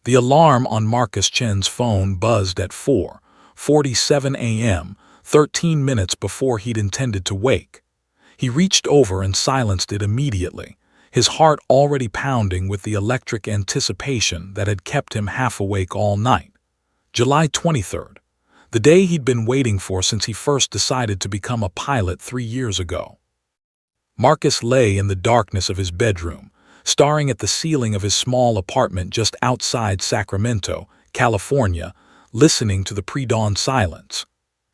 The alarm on Marcus Chen's phone buzzed at 4:47 a.m., 13 minutes before he'd intended to wake. He reached over and silenced it immediately, his heart already pounding with the electric anticipation that had kept him half awake all night. July 23rd, the day he'd been waiting for since he first decided to become a pilot 3 years ago. Marcus lay in the darkness of his bedroom, staring at the ceiling of his small apartment just outside Sacramento, California, listening to the pre-dawn silence.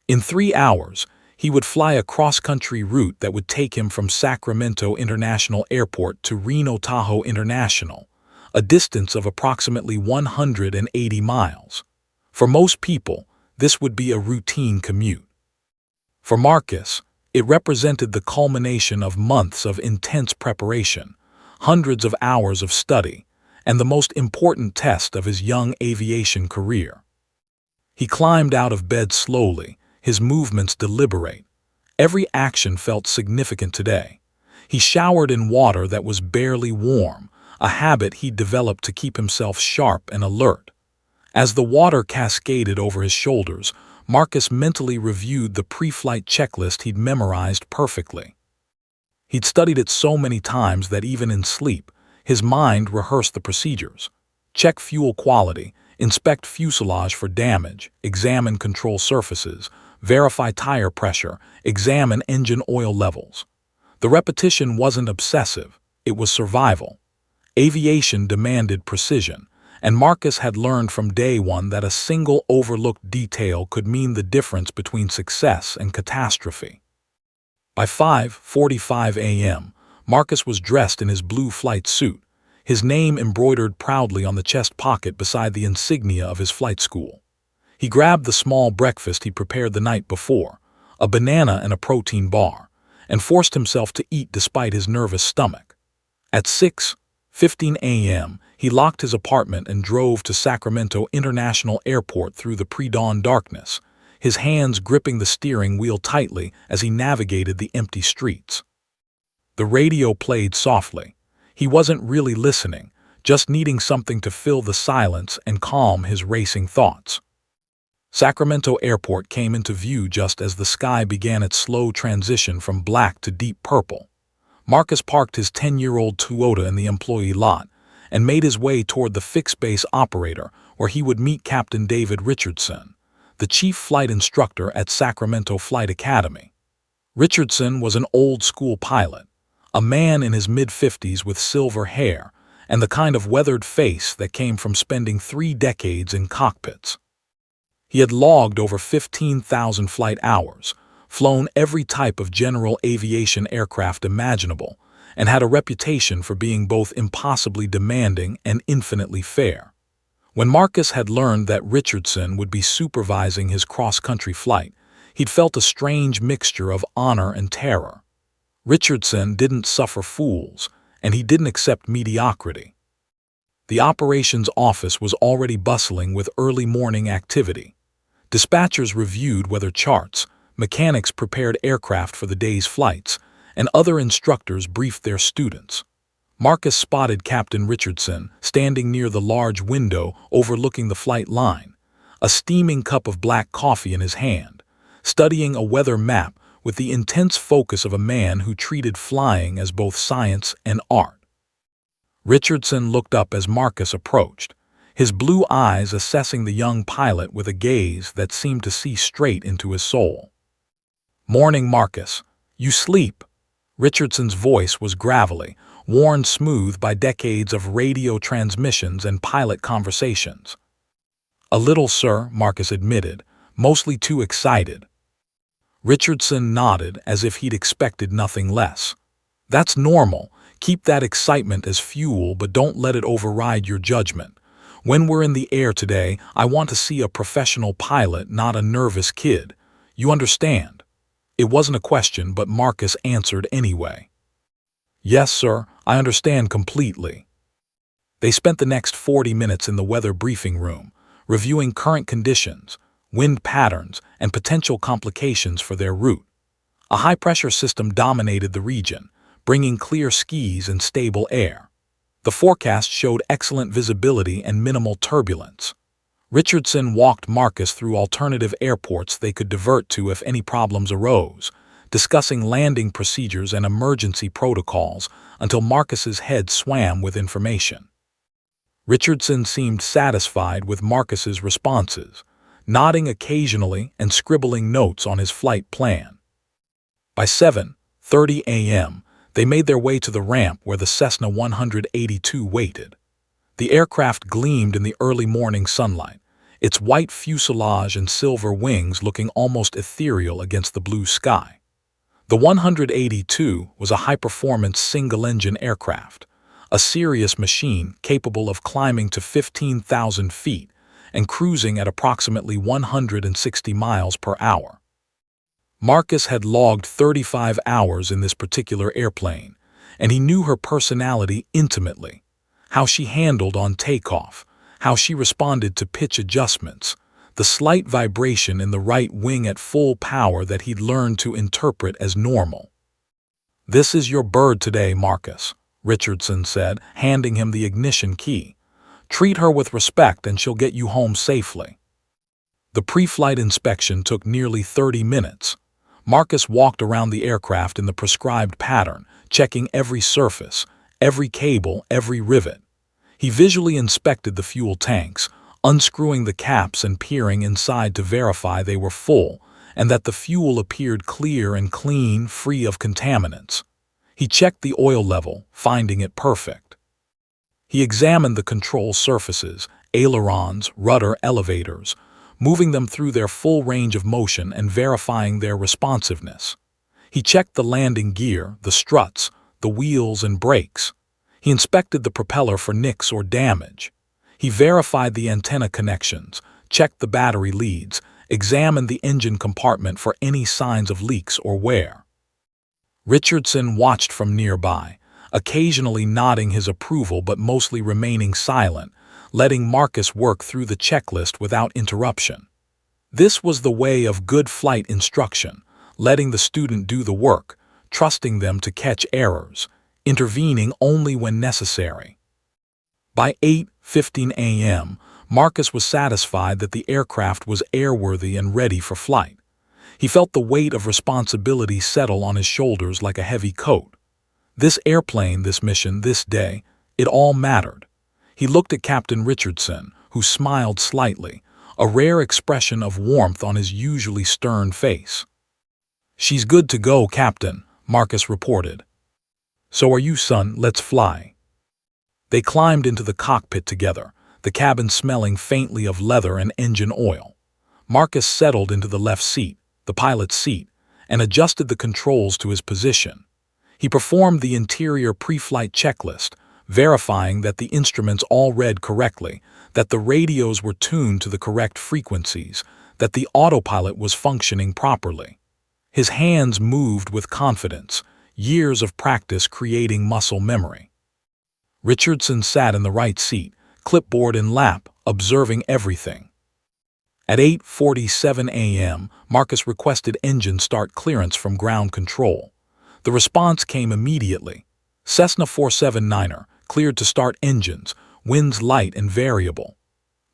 In 3 hours, he would fly a cross-country route that would take him from Sacramento International Airport to Reno Tahoe International, a distance of approximately 180 miles. For most people, this would be a routine commute. For Marcus, it represented the culmination of months of intense preparation, hundreds of hours of study, and the most important test of his young aviation career. He climbed out of bed slowly, his movements deliberate. Every action felt significant today. He showered in water that was barely warm, a habit he'd developed to keep himself sharp and alert. As the water cascaded over his shoulders, Marcus mentally reviewed the pre-flight checklist he'd memorized perfectly. He'd studied it so many times that even in sleep, his mind rehearsed the procedures. Check fuel quality, inspect fuselage for damage, examine control surfaces, verify tire pressure, examine engine oil levels. The repetition wasn't obsessive, it was survival. Aviation demanded precision, and Marcus had learned from day one that a single overlooked detail could mean the difference between success and catastrophe. By 5:45 a.m., Marcus was dressed in his blue flight suit, his name embroidered proudly on the chest pocket beside the insignia of his flight school. He grabbed the small breakfast he prepared the night before, a banana and a protein bar, and forced himself to eat despite his nervous stomach. At 6:15 a.m., he locked his apartment and drove to Sacramento International Airport through the pre-dawn darkness, his hands gripping the steering wheel tightly as he navigated the empty streets. The radio played softly. He wasn't really listening, just needing something to fill the silence and calm his racing thoughts. Sacramento Airport came into view just as the sky began its slow transition from black to deep purple. Marcus parked his 10-year-old Toyota in the employee lot and made his way toward the fixed-base operator where he would meet Captain David Richardson, the chief flight instructor at Sacramento Flight Academy. Richardson was an old-school pilot, a man in his mid-50s with silver hair and the kind of weathered face that came from spending 3 decades in cockpits. He had logged over 15,000 flight hours, flown every type of general aviation aircraft imaginable, and had a reputation for being both impossibly demanding and infinitely fair. When Marcus had learned that Richardson would be supervising his cross-country flight, he'd felt a strange mixture of honor and terror. Richardson didn't suffer fools, and he didn't accept mediocrity. The operations office was already bustling with early morning activity. Dispatchers reviewed weather charts, mechanics prepared aircraft for the day's flights, and other instructors briefed their students. Marcus spotted Captain Richardson standing near the large window overlooking the flight line, a steaming cup of black coffee in his hand, studying a weather map with the intense focus of a man who treated flying as both science and art. Richardson looked up as Marcus approached, his blue eyes assessing the young pilot with a gaze that seemed to see straight into his soul. "Morning, Marcus. You sleep." Richardson's voice was gravelly, worn smooth by decades of radio transmissions and pilot conversations. "A little, sir," Marcus admitted, "mostly too excited." Richardson nodded as if he'd expected nothing less. "That's normal. Keep that excitement as fuel, but don't let it override your judgment. When we're in the air today, I want to see a professional pilot, not a nervous kid. You understand?" It wasn't a question, but Marcus answered anyway. "Yes, sir, I understand completely." They spent the next 40 minutes in the weather briefing room, reviewing current conditions, wind patterns, and potential complications for their route. A high-pressure system dominated the region, bringing clear skies and stable air. The forecast showed excellent visibility and minimal turbulence. Richardson walked Marcus through alternative airports they could divert to if any problems arose, discussing landing procedures and emergency protocols until Marcus's head swam with information. Richardson seemed satisfied with Marcus's responses, nodding occasionally and scribbling notes on his flight plan. By 7:30 a.m., they made their way to the ramp where the Cessna 182 waited. The aircraft gleamed in the early morning sunlight, its white fuselage and silver wings looking almost ethereal against the blue sky. The 182 was a high-performance single-engine aircraft, a serious machine capable of climbing to 15,000 feet and cruising at approximately 160 miles per hour. Marcus had logged 35 hours in this particular airplane, and he knew her personality intimately. How she handled on takeoff, how she responded to pitch adjustments, the slight vibration in the right wing at full power that he'd learned to interpret as normal. "This is your bird today, Marcus," Richardson said, handing him the ignition key. "Treat her with respect and she'll get you home safely." The pre-flight inspection took nearly 30 minutes. Marcus walked around the aircraft in the prescribed pattern, checking every surface, every cable, every rivet. He visually inspected the fuel tanks, unscrewing the caps and peering inside to verify they were full and that the fuel appeared clear and clean, free of contaminants. He checked the oil level, finding it perfect. He examined the control surfaces, ailerons, rudder, elevators, moving them through their full range of motion and verifying their responsiveness. He checked the landing gear, the struts, the wheels and brakes. He inspected the propeller for nicks or damage. He verified the antenna connections, checked the battery leads, examined the engine compartment for any signs of leaks or wear. Richardson watched from nearby, occasionally nodding his approval but mostly remaining silent, letting Marcus work through the checklist without interruption. This was the way of good flight instruction, letting the student do the work, trusting them to catch errors, intervening only when necessary. By 8:15 a.m., Marcus was satisfied that the aircraft was airworthy and ready for flight. He felt the weight of responsibility settle on his shoulders like a heavy coat. This airplane, this mission, this day, it all mattered. He looked at Captain Richardson, who smiled slightly, a rare expression of warmth on his usually stern face. "She's good to go, Captain," Marcus reported. "So are you, son. Let's fly." They climbed into the cockpit together, the cabin smelling faintly of leather and engine oil. Marcus settled into the left seat, the pilot's seat, and adjusted the controls to his position. He performed the interior pre-flight checklist, verifying that the instruments all read correctly, that the radios were tuned to the correct frequencies, that the autopilot was functioning properly. His hands moved with confidence, years of practice creating muscle memory. Richardson sat in the right seat, clipboard in lap, observing everything. At 8:47 a.m., Marcus requested engine start clearance from ground control. The response came immediately. "Cessna 479er, cleared to start engines, winds light and variable."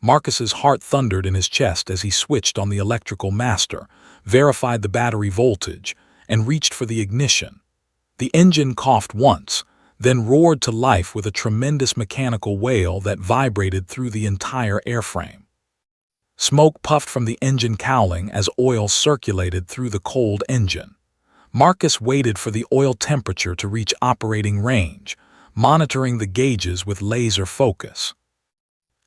Marcus's heart thundered in his chest as he switched on the electrical master, verified the battery voltage, and reached for the ignition. The engine coughed once, then roared to life with a tremendous mechanical wail that vibrated through the entire airframe. Smoke puffed from the engine cowling as oil circulated through the cold engine. Marcus waited for the oil temperature to reach operating range, monitoring the gauges with laser focus.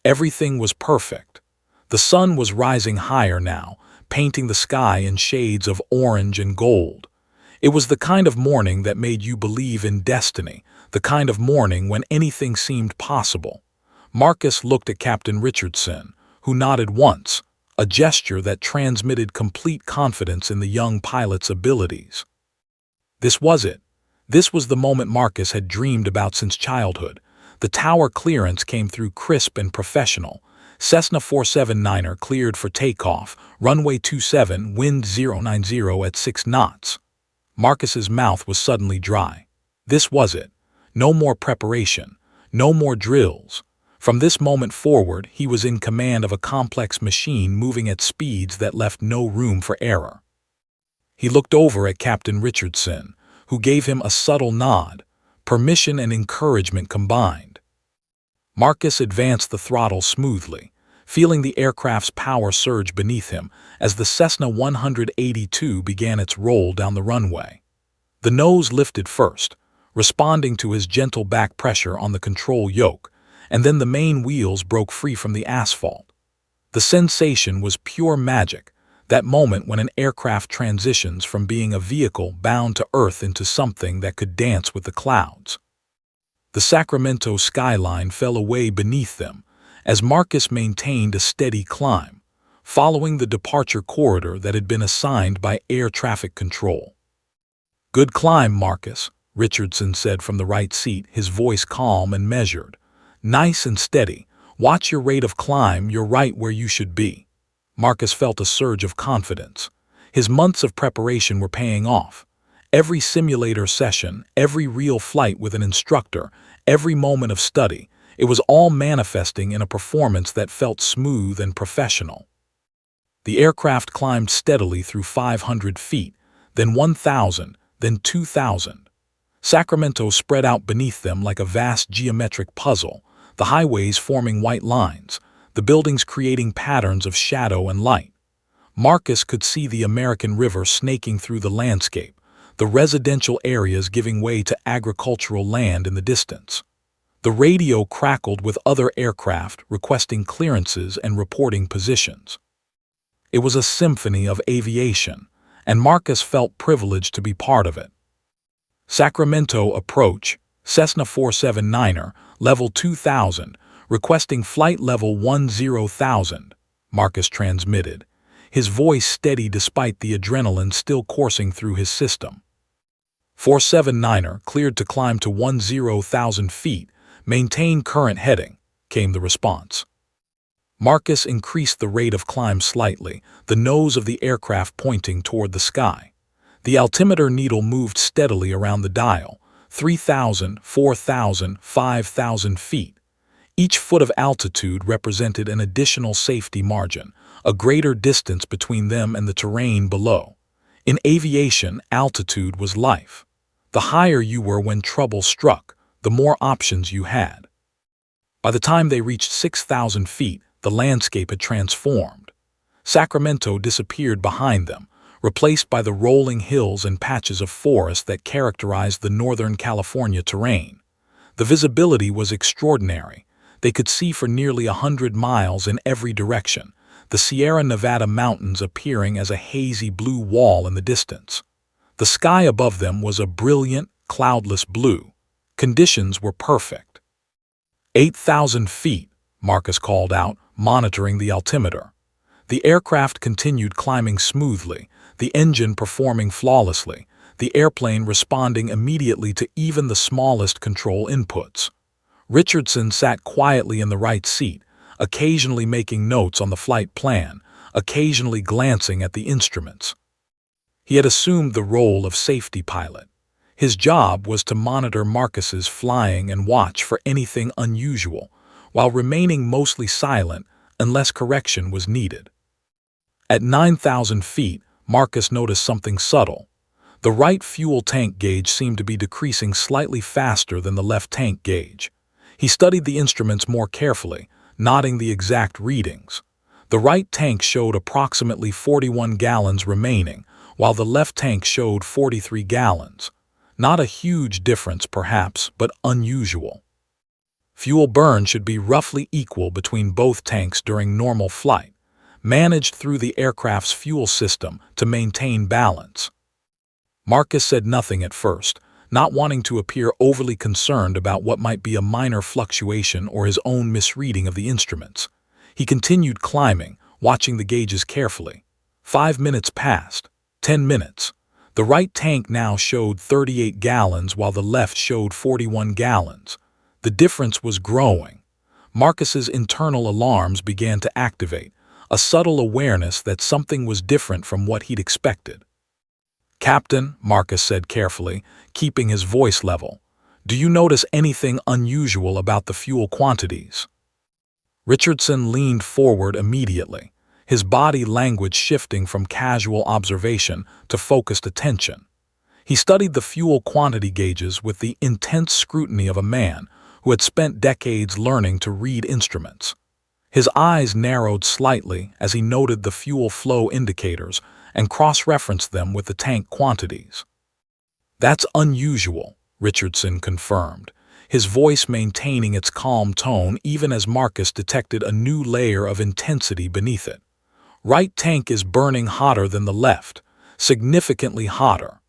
Everything was perfect. The sun was rising higher now, painting the sky in shades of orange and gold. It was the kind of morning that made you believe in destiny, the kind of morning when anything seemed possible. Marcus looked at Captain Richardson, who nodded once, a gesture that transmitted complete confidence in the young pilot's abilities. This was it. This was the moment Marcus had dreamed about since childhood. The tower clearance came through crisp and professional. Cessna 479er cleared for takeoff, runway 27, wind 090 at 6 knots. Marcus's mouth was suddenly dry. This was it. No more preparation. No more drills. From this moment forward, he was in command of a complex machine moving at speeds that left no room for error. He looked over at Captain Richardson, who gave him a subtle nod, permission and encouragement combined. Marcus advanced the throttle smoothly, feeling the aircraft's power surge beneath him as the Cessna 182 began its roll down the runway. The nose lifted first, responding to his gentle back pressure on the control yoke, and then the main wheels broke free from the asphalt. The sensation was pure magic, that moment when an aircraft transitions from being a vehicle bound to Earth into something that could dance with the clouds. The Sacramento skyline fell away beneath them as Marcus maintained a steady climb, following the departure corridor that had been assigned by air traffic control. "Good climb, Marcus," Richardson said from the right seat, his voice calm and measured. "Nice and steady. Watch your rate of climb, you're right where you should be." Marcus felt a surge of confidence. His months of preparation were paying off. Every simulator session, every real flight with an instructor, every moment of study, it was all manifesting in a performance that felt smooth and professional. The aircraft climbed steadily through 500 feet, then 1,000, then 2,000. Sacramento spread out beneath them like a vast geometric puzzle, the highways forming white lines, the buildings creating patterns of shadow and light. Marcus could see the American River snaking through the landscape, the residential areas giving way to agricultural land in the distance. The radio crackled with other aircraft requesting clearances and reporting positions. It was a symphony of aviation, and Marcus felt privileged to be part of it. Sacramento approach, Cessna 479er, level 2000, requesting flight level 10,000, Marcus transmitted, his voice steady despite the adrenaline still coursing through his system. 479er cleared to climb to 10,000 feet, maintain current heading, came the response. Marcus increased the rate of climb slightly, the nose of the aircraft pointing toward the sky. The altimeter needle moved steadily around the dial, 3,000, 4,000, 5,000 feet. Each foot of altitude represented an additional safety margin, a greater distance between them and the terrain below. In aviation, altitude was life. The higher you were when trouble struck, the more options you had. By the time they reached 6,000 feet, the landscape had transformed. Sacramento disappeared behind them, replaced by the rolling hills and patches of forest that characterized the Northern California terrain. The visibility was extraordinary. They could see for nearly 100 miles in every direction, the Sierra Nevada mountains appearing as a hazy blue wall in the distance. The sky above them was a brilliant, cloudless blue. Conditions were perfect. 8,000 feet, Marcus called out, monitoring the altimeter. The aircraft continued climbing smoothly, the engine performing flawlessly, the airplane responding immediately to even the smallest control inputs. Richardson sat quietly in the right seat, occasionally making notes on the flight plan, occasionally glancing at the instruments. He had assumed the role of safety pilot. His job was to monitor Marcus's flying and watch for anything unusual, while remaining mostly silent unless correction was needed. At 9,000 feet, Marcus noticed something subtle. The right fuel tank gauge seemed to be decreasing slightly faster than the left tank gauge. He studied the instruments more carefully, noting the exact readings. The right tank showed approximately 41 gallons remaining, while the left tank showed 43 gallons. Not a huge difference, perhaps, but unusual. Fuel burn should be roughly equal between both tanks during normal flight, managed through the aircraft's fuel system to maintain balance. Marcus said nothing at first, not wanting to appear overly concerned about what might be a minor fluctuation or his own misreading of the instruments. He continued climbing, watching the gauges carefully. 5 minutes passed. 10 minutes. The right tank now showed 38 gallons while the left showed 41 gallons. The difference was growing. Marcus's internal alarms began to activate, a subtle awareness that something was different from what he'd expected. "Captain," Marcus said carefully, keeping his voice level, Do you notice anything unusual about the fuel quantities? Richardson leaned forward immediately, his body language shifting from casual observation to focused attention. He studied the fuel quantity gauges with the intense scrutiny of a man who had spent decades learning to read instruments. His eyes narrowed slightly as he noted the fuel flow indicators and cross-referenced them with the tank quantities. "That's unusual," Richardson confirmed, his voice maintaining its calm tone even as Marcus detected a new layer of intensity beneath it. "Right tank is burning hotter than the left, significantly hotter."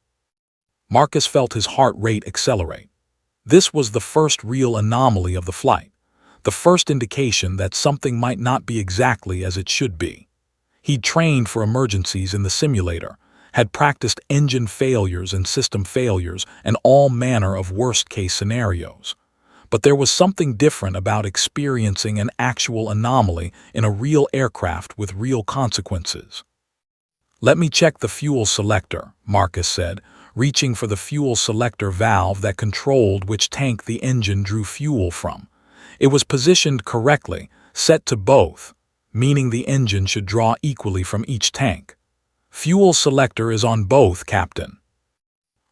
Marcus felt his heart rate accelerate. This was the first real anomaly of the flight, the first indication that something might not be exactly as it should be. He'd trained for emergencies in the simulator, had practiced engine failures and system failures and all manner of worst-case scenarios. But there was something different about experiencing an actual anomaly in a real aircraft with real consequences. "Let me check the fuel selector," Marcus said, reaching for the fuel selector valve that controlled which tank the engine drew fuel from. It was positioned correctly, set to both, meaning the engine should draw equally from each tank. "Fuel selector is on both, Captain."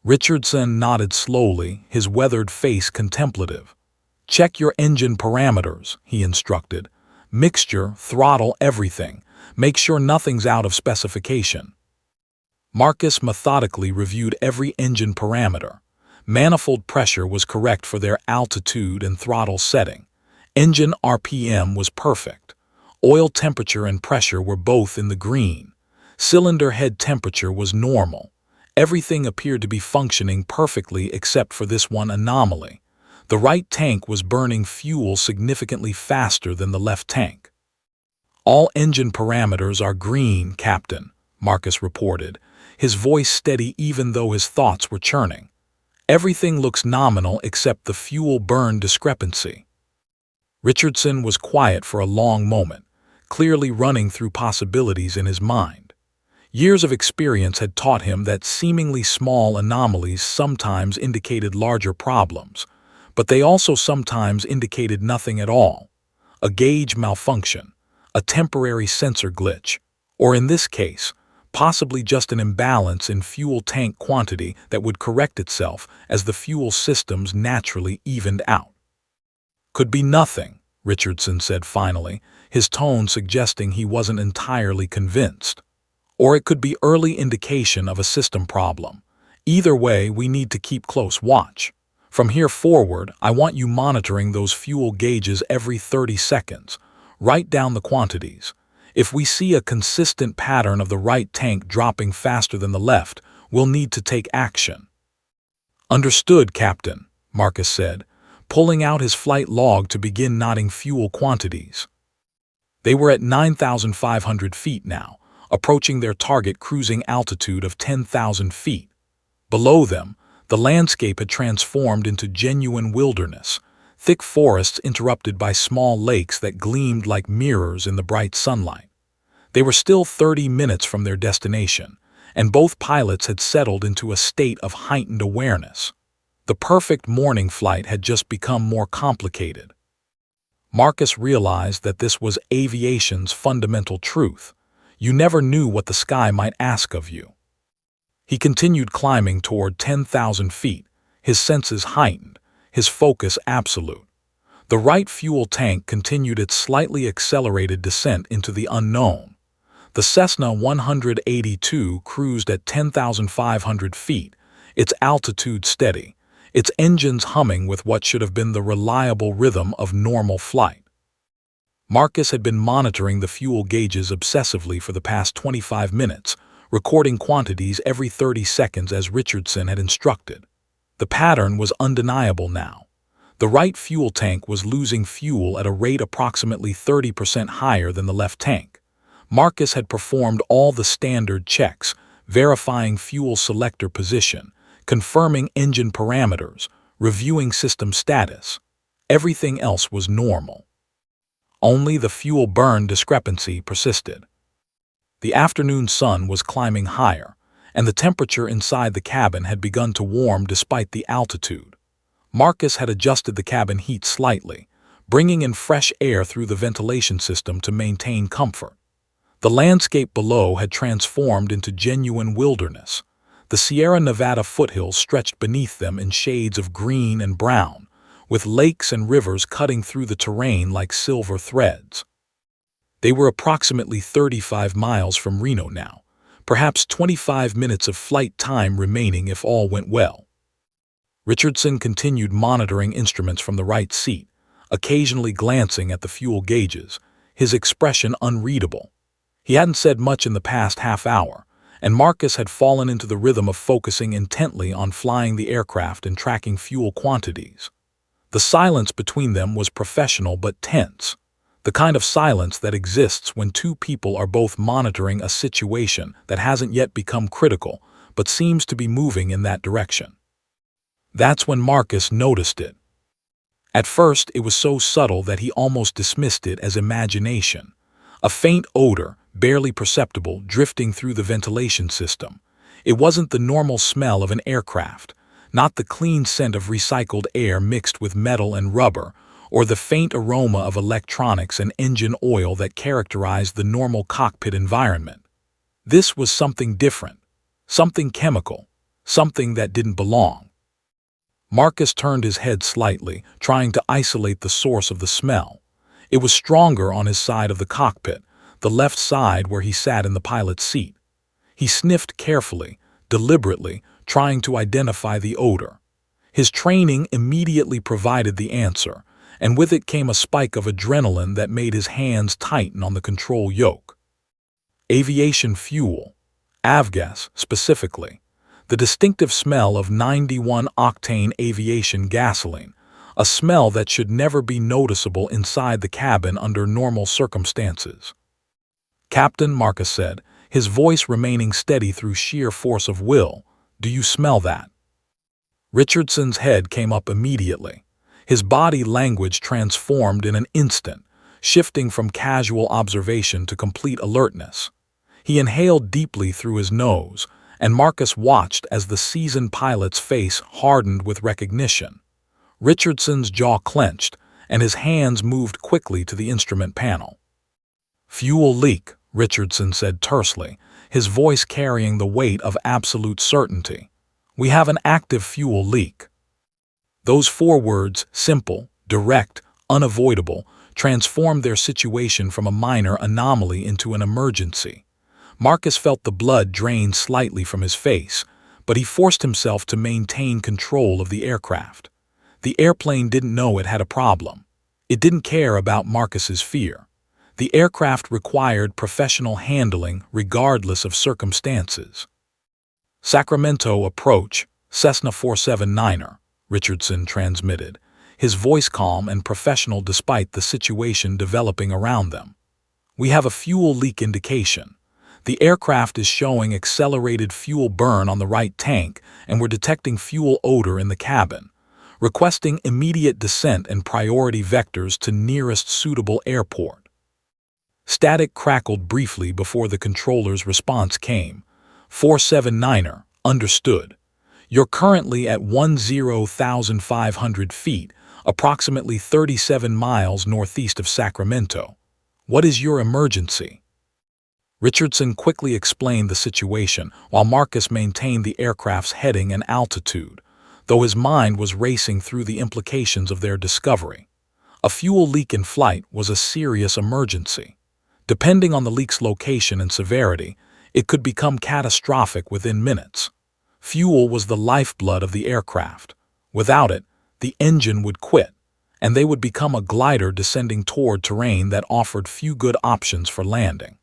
Richardson nodded slowly, his weathered face contemplative. "Check your engine parameters," he instructed. "Mixture, throttle, everything. Make sure nothing's out of specification." Marcus methodically reviewed every engine parameter. Manifold pressure was correct for their altitude and throttle setting. Engine RPM was perfect. Oil temperature and pressure were both in the green. Cylinder head temperature was normal. Everything appeared to be functioning perfectly except for this one anomaly. The right tank was burning fuel significantly faster than the left tank. "All engine parameters are green, Captain," Marcus reported, his voice steady even though his thoughts were churning. "Everything looks nominal except the fuel burn discrepancy." Richardson was quiet for a long moment, clearly running through possibilities in his mind. Years of experience had taught him that seemingly small anomalies sometimes indicated larger problems, but they also sometimes indicated nothing at all. A gauge malfunction, a temporary sensor glitch, or in this case, possibly just an imbalance in fuel tank quantity that would correct itself as the fuel systems naturally evened out. "Could be nothing," Richardson said finally, his tone suggesting he wasn't entirely convinced. "Or it could be early indication of a system problem. Either way, we need to keep close watch. From here forward, I want you monitoring those fuel gauges every 30 seconds. Write down the quantities. If we see a consistent pattern of the right tank dropping faster than the left, we'll need to take action." "Understood, Captain," Marcus said, pulling out his flight log to begin noting fuel quantities. They were at 9,500 feet now, approaching their target cruising altitude of 10,000 feet. Below them, the landscape had transformed into genuine wilderness, thick forests interrupted by small lakes that gleamed like mirrors in the bright sunlight. They were still 30 minutes from their destination, and both pilots had settled into a state of heightened awareness. The perfect morning flight had just become more complicated. Marcus realized that this was aviation's fundamental truth. You never knew what the sky might ask of you. He continued climbing toward 10,000 feet, his senses heightened, his focus absolute. The right fuel tank continued its slightly accelerated descent into the unknown. The Cessna 182 cruised at 10,500 feet, its altitude steady, its engines humming with what should have been the reliable rhythm of normal flight. Marcus had been monitoring the fuel gauges obsessively for the past 25 minutes, recording quantities every 30 seconds as Richardson had instructed. The pattern was undeniable now. The right fuel tank was losing fuel at a rate approximately 30% higher than the left tank. Marcus had performed all the standard checks, verifying fuel selector position, confirming engine parameters, reviewing system status. Everything else was normal. Only the fuel burn discrepancy persisted. The afternoon sun was climbing higher, and the temperature inside the cabin had begun to warm despite the altitude. Marcus had adjusted the cabin heat slightly, bringing in fresh air through the ventilation system to maintain comfort. The landscape below had transformed into genuine wilderness. The Sierra Nevada foothills stretched beneath them in shades of green and brown, with lakes and rivers cutting through the terrain like silver threads. They were approximately 35 miles from Reno now, perhaps 25 minutes of flight time remaining if all went well. Richardson continued monitoring instruments from the right seat, occasionally glancing at the fuel gauges, his expression unreadable. He hadn't said much in the past half hour, and Marcus had fallen into the rhythm of focusing intently on flying the aircraft and tracking fuel quantities. The silence between them was professional but tense, the kind of silence that exists when two people are both monitoring a situation that hasn't yet become critical but seems to be moving in that direction. That's when Marcus noticed it. At first, it was so subtle that he almost dismissed it as imagination. A faint odor, barely perceptible, drifting through the ventilation system. It wasn't the normal smell of an aircraft, not the clean scent of recycled air mixed with metal and rubber, or the faint aroma of electronics and engine oil that characterized the normal cockpit environment. This was something different, something chemical, something that didn't belong. Marcus turned his head slightly, trying to isolate the source of the smell. It was stronger on his side of the cockpit, the left side where he sat in the pilot's seat. He sniffed carefully, deliberately, trying to identify the odor. His training immediately provided the answer, and with it came a spike of adrenaline that made his hands tighten on the control yoke. Aviation fuel, avgas specifically. The distinctive smell of 91-octane aviation gasoline, a smell that should never be noticeable inside the cabin under normal circumstances. "Captain," Marcus said, his voice remaining steady through sheer force of will, "do you smell that?" Richardson's head came up immediately. His body language transformed in an instant, shifting from casual observation to complete alertness. He inhaled deeply through his nose, and Marcus watched as the seasoned pilot's face hardened with recognition. Richardson's jaw clenched, and his hands moved quickly to the instrument panel. "Fuel leak," Richardson said tersely, his voice carrying the weight of absolute certainty. "We have an active fuel leak." Those 4 words, simple, direct, unavoidable, transformed their situation from a minor anomaly into an emergency. Marcus felt the blood drain slightly from his face, but he forced himself to maintain control of the aircraft. The airplane didn't know it had a problem. It didn't care about Marcus's fear. The aircraft required professional handling regardless of circumstances. "Sacramento approach, Cessna 479er," Richardson transmitted, his voice calm and professional despite the situation developing around them. "We have a fuel leak indication. The aircraft is showing accelerated fuel burn on the right tank, and we're detecting fuel odor in the cabin. Requesting immediate descent and priority vectors to nearest suitable airport." Static crackled briefly before the controller's response came. 479er, understood. You're currently at 10,500 feet, approximately 37 miles northeast of Sacramento. What is your emergency? Richardson quickly explained the situation while Marcus maintained the aircraft's heading and altitude, though his mind was racing through the implications of their discovery. A fuel leak in flight was a serious emergency. Depending on the leak's location and severity, it could become catastrophic within minutes. Fuel was the lifeblood of the aircraft. Without it, the engine would quit, and they would become a glider descending toward terrain that offered few good options for landing.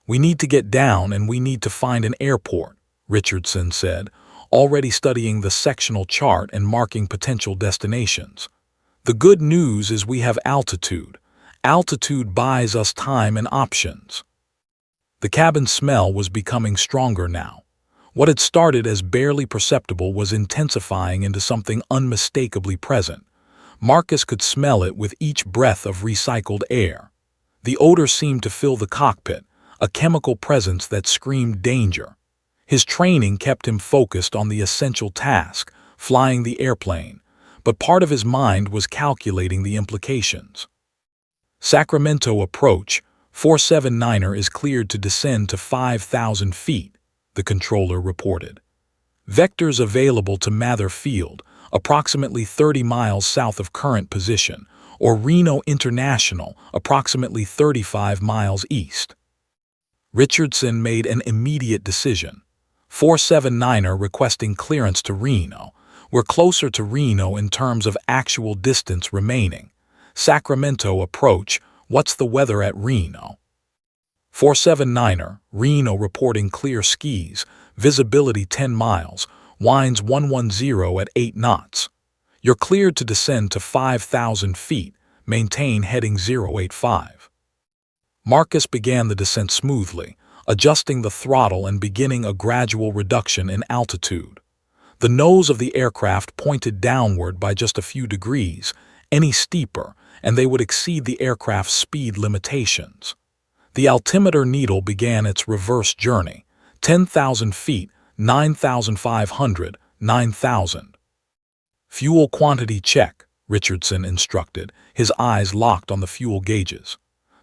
"We need to get down and we need to find an airport," Richardson said, already studying the sectional chart and marking potential destinations. "The good news is we have altitude. Altitude buys us time and options." The cabin smell was becoming stronger now. What had started as barely perceptible was intensifying into something unmistakably present. Marcus could smell it with each breath of recycled air. The odor seemed to fill the cockpit, a chemical presence that screamed danger. His training kept him focused on the essential task, flying the airplane, but part of his mind was calculating the implications. Sacramento approach, 479er is cleared to descend to 5,000 feet, the controller reported. Vectors available to Mather Field, approximately 30 miles south of current position, or Reno International, approximately 35 miles east. Richardson made an immediate decision. 479er requesting clearance to Reno. We're closer to Reno in terms of actual distance remaining. Sacramento approach, what's the weather at Reno? 479er, Reno reporting clear skies, visibility 10 miles, winds 110 at 8 knots. You're cleared to descend to 5,000 feet, maintain heading 085. Marcus began the descent smoothly, adjusting the throttle and beginning a gradual reduction in altitude. The nose of the aircraft pointed downward by just a few degrees. Any steeper, and they would exceed the aircraft's speed limitations. The altimeter needle began its reverse journey, 10,000 feet, 9,500, 9,000. Fuel quantity check, Richardson instructed, his eyes locked on the fuel gauges.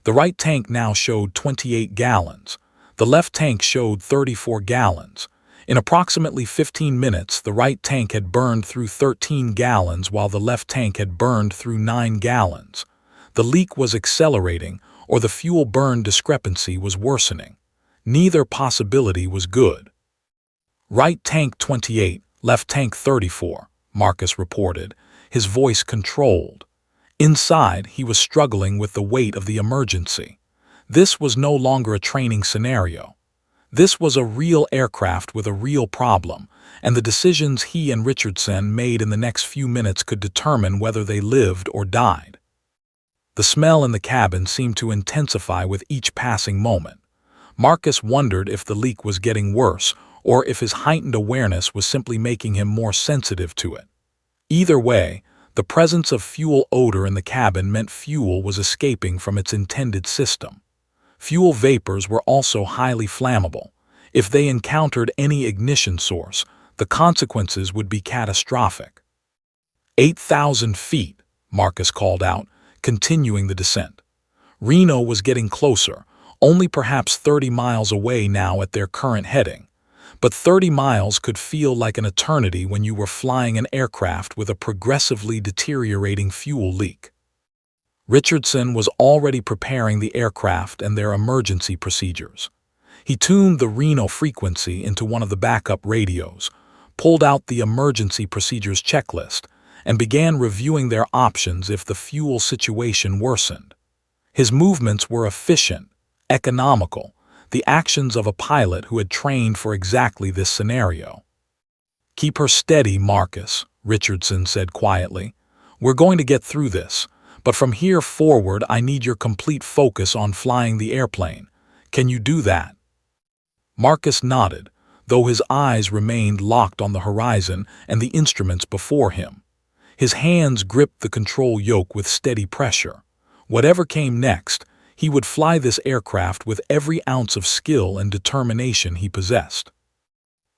The right tank now showed 28 gallons. The left tank showed 34 gallons. In approximately 15 minutes, the right tank had burned through 13 gallons while the left tank had burned through 9 gallons. The leak was accelerating, or the fuel burn discrepancy was worsening. Neither possibility was good. Right tank 28, left tank 34, Marcus reported, his voice controlled. Inside, he was struggling with the weight of the emergency. This was no longer a training scenario. This was a real aircraft with a real problem, and the decisions he and Richardson made in the next few minutes could determine whether they lived or died. The smell in the cabin seemed to intensify with each passing moment. Marcus wondered if the leak was getting worse or if his heightened awareness was simply making him more sensitive to it. Either way, the presence of fuel odor in the cabin meant fuel was escaping from its intended system. Fuel vapors were also highly flammable. If they encountered any ignition source, the consequences would be catastrophic. 8,000 feet, Marcus called out, continuing the descent. Reno was getting closer, only perhaps 30 miles away now at their current heading. But 30 miles could feel like an eternity when you were flying an aircraft with a progressively deteriorating fuel leak. Richardson was already preparing the aircraft and their emergency procedures. He tuned the Reno frequency into one of the backup radios, pulled out the emergency procedures checklist, and began reviewing their options if the fuel situation worsened. His movements were efficient, economical, the actions of a pilot who had trained for exactly this scenario. "Keep her steady, Marcus," Richardson said quietly. "We're going to get through this, but from here forward I need your complete focus on flying the airplane. Can you do that?" Marcus nodded, though his eyes remained locked on the horizon and the instruments before him. His hands gripped the control yoke with steady pressure. Whatever came next, he would fly this aircraft with every ounce of skill and determination he possessed.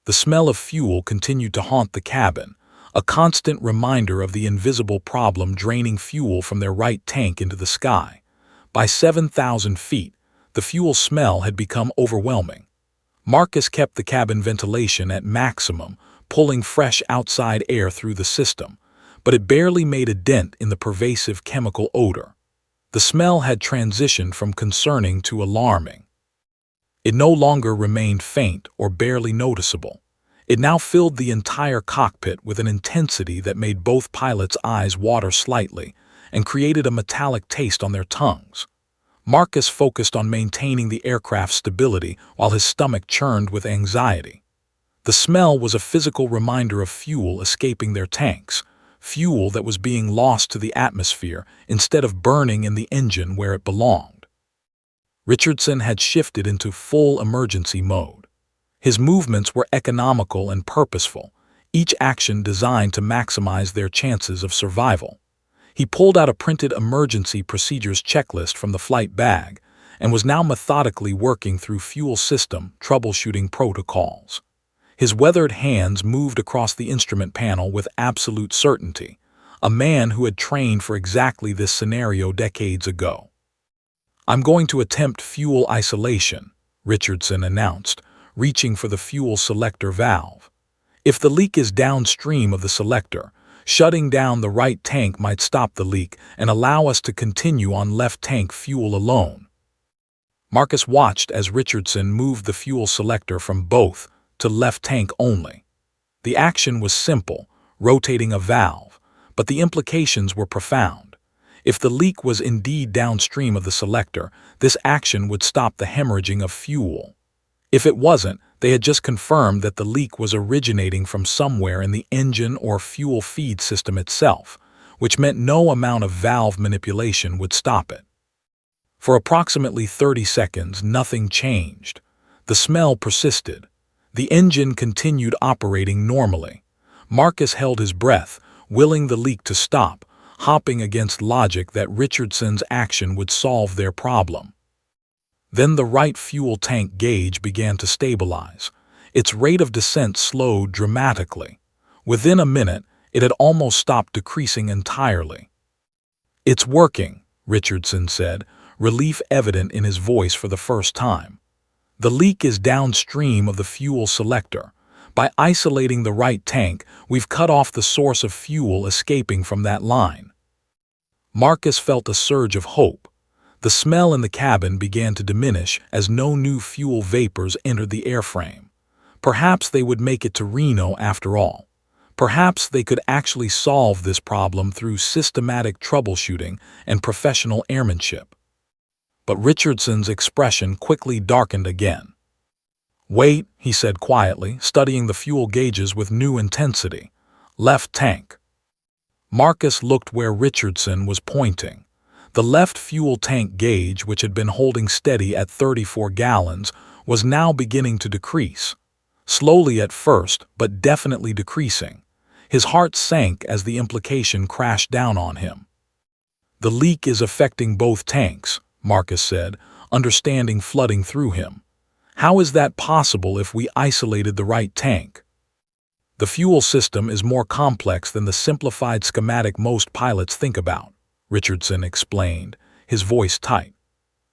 The smell of fuel continued to haunt the cabin, a constant reminder of the invisible problem draining fuel from their right tank into the sky. By 7,000 feet, the fuel smell had become overwhelming. Marcus kept the cabin ventilation at maximum, pulling fresh outside air through the system, but it barely made a dent in the pervasive chemical odor. The smell had transitioned from concerning to alarming. It no longer remained faint or barely noticeable. It now filled the entire cockpit with an intensity that made both pilots' eyes water slightly and created a metallic taste on their tongues. Marcus focused on maintaining the aircraft's stability while his stomach churned with anxiety. The smell was a physical reminder of fuel escaping their tanks, fuel that was being lost to the atmosphere instead of burning in the engine where it belonged. Richardson had shifted into full emergency mode. His movements were economical and purposeful, each action designed to maximize their chances of survival. He pulled out a printed emergency procedures checklist from the flight bag and was now methodically working through fuel system troubleshooting protocols. His weathered hands moved across the instrument panel with absolute certainty, a man who had trained for exactly this scenario decades ago. "I'm going to attempt fuel isolation," Richardson announced, reaching for the fuel selector valve. "If the leak is downstream of the selector, shutting down the right tank might stop the leak and allow us to continue on left tank fuel alone." Marcus watched as Richardson moved the fuel selector from both to left tank only. The action was simple, rotating a valve, but the implications were profound. If the leak was indeed downstream of the selector, this action would stop the hemorrhaging of fuel. If it wasn't, they had just confirmed that the leak was originating from somewhere in the engine or fuel feed system itself, which meant no amount of valve manipulation would stop it. For approximately 30 seconds, nothing changed. The smell persisted. The engine continued operating normally. Marcus held his breath, willing the leak to stop, hopping against logic that Richardson's action would solve their problem. Then the right fuel tank gauge began to stabilize. Its rate of descent slowed dramatically. Within a minute, it had almost stopped decreasing entirely. "It's working," Richardson said, relief evident in his voice for the first time. "The leak is downstream of the fuel selector. By isolating the right tank, we've cut off the source of fuel escaping from that line." Marcus felt a surge of hope. The smell in the cabin began to diminish as no new fuel vapors entered the airframe. Perhaps they would make it to Reno after all. Perhaps they could actually solve this problem through systematic troubleshooting and professional airmanship. But Richardson's expression quickly darkened again. "Wait," he said quietly, studying the fuel gauges with new intensity. "Left tank." Marcus looked where Richardson was pointing. The left fuel tank gauge, which had been holding steady at 34 gallons, was now beginning to decrease. Slowly at first, but definitely decreasing. His heart sank as the implication crashed down on him. "The leak is affecting both tanks," Marcus said, understanding flooding through him. "How is that possible if we isolated the right tank?" "The fuel system is more complex than the simplified schematic most pilots think about," Richardson explained, his voice tight.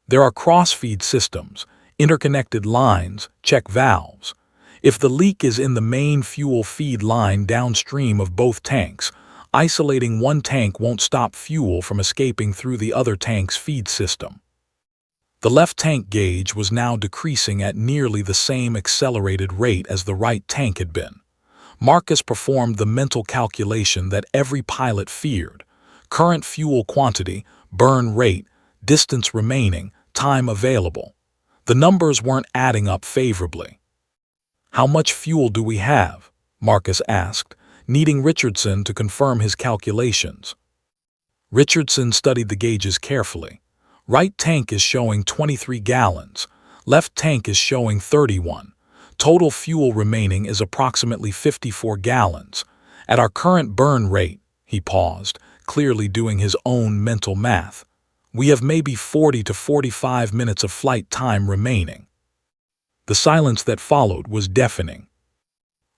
"There are cross-feed systems, interconnected lines, check valves. If the leak is in the main fuel feed line downstream of both tanks, isolating one tank won't stop fuel from escaping through the other tank's feed system." The left tank gauge was now decreasing at nearly the same accelerated rate as the right tank had been. Marcus performed the mental calculation that every pilot feared: current fuel quantity, burn rate, distance remaining, time available. The numbers weren't adding up favorably. "How much fuel do we have?" Marcus asked, needing Richardson to confirm his calculations. Richardson studied the gauges carefully. Right tank is showing 23 gallons. Left tank is showing 31. Total fuel remaining is approximately 54 gallons. At our current burn rate, he paused, clearly doing his own mental math, we have maybe 40 to 45 minutes of flight time remaining. The silence that followed was deafening.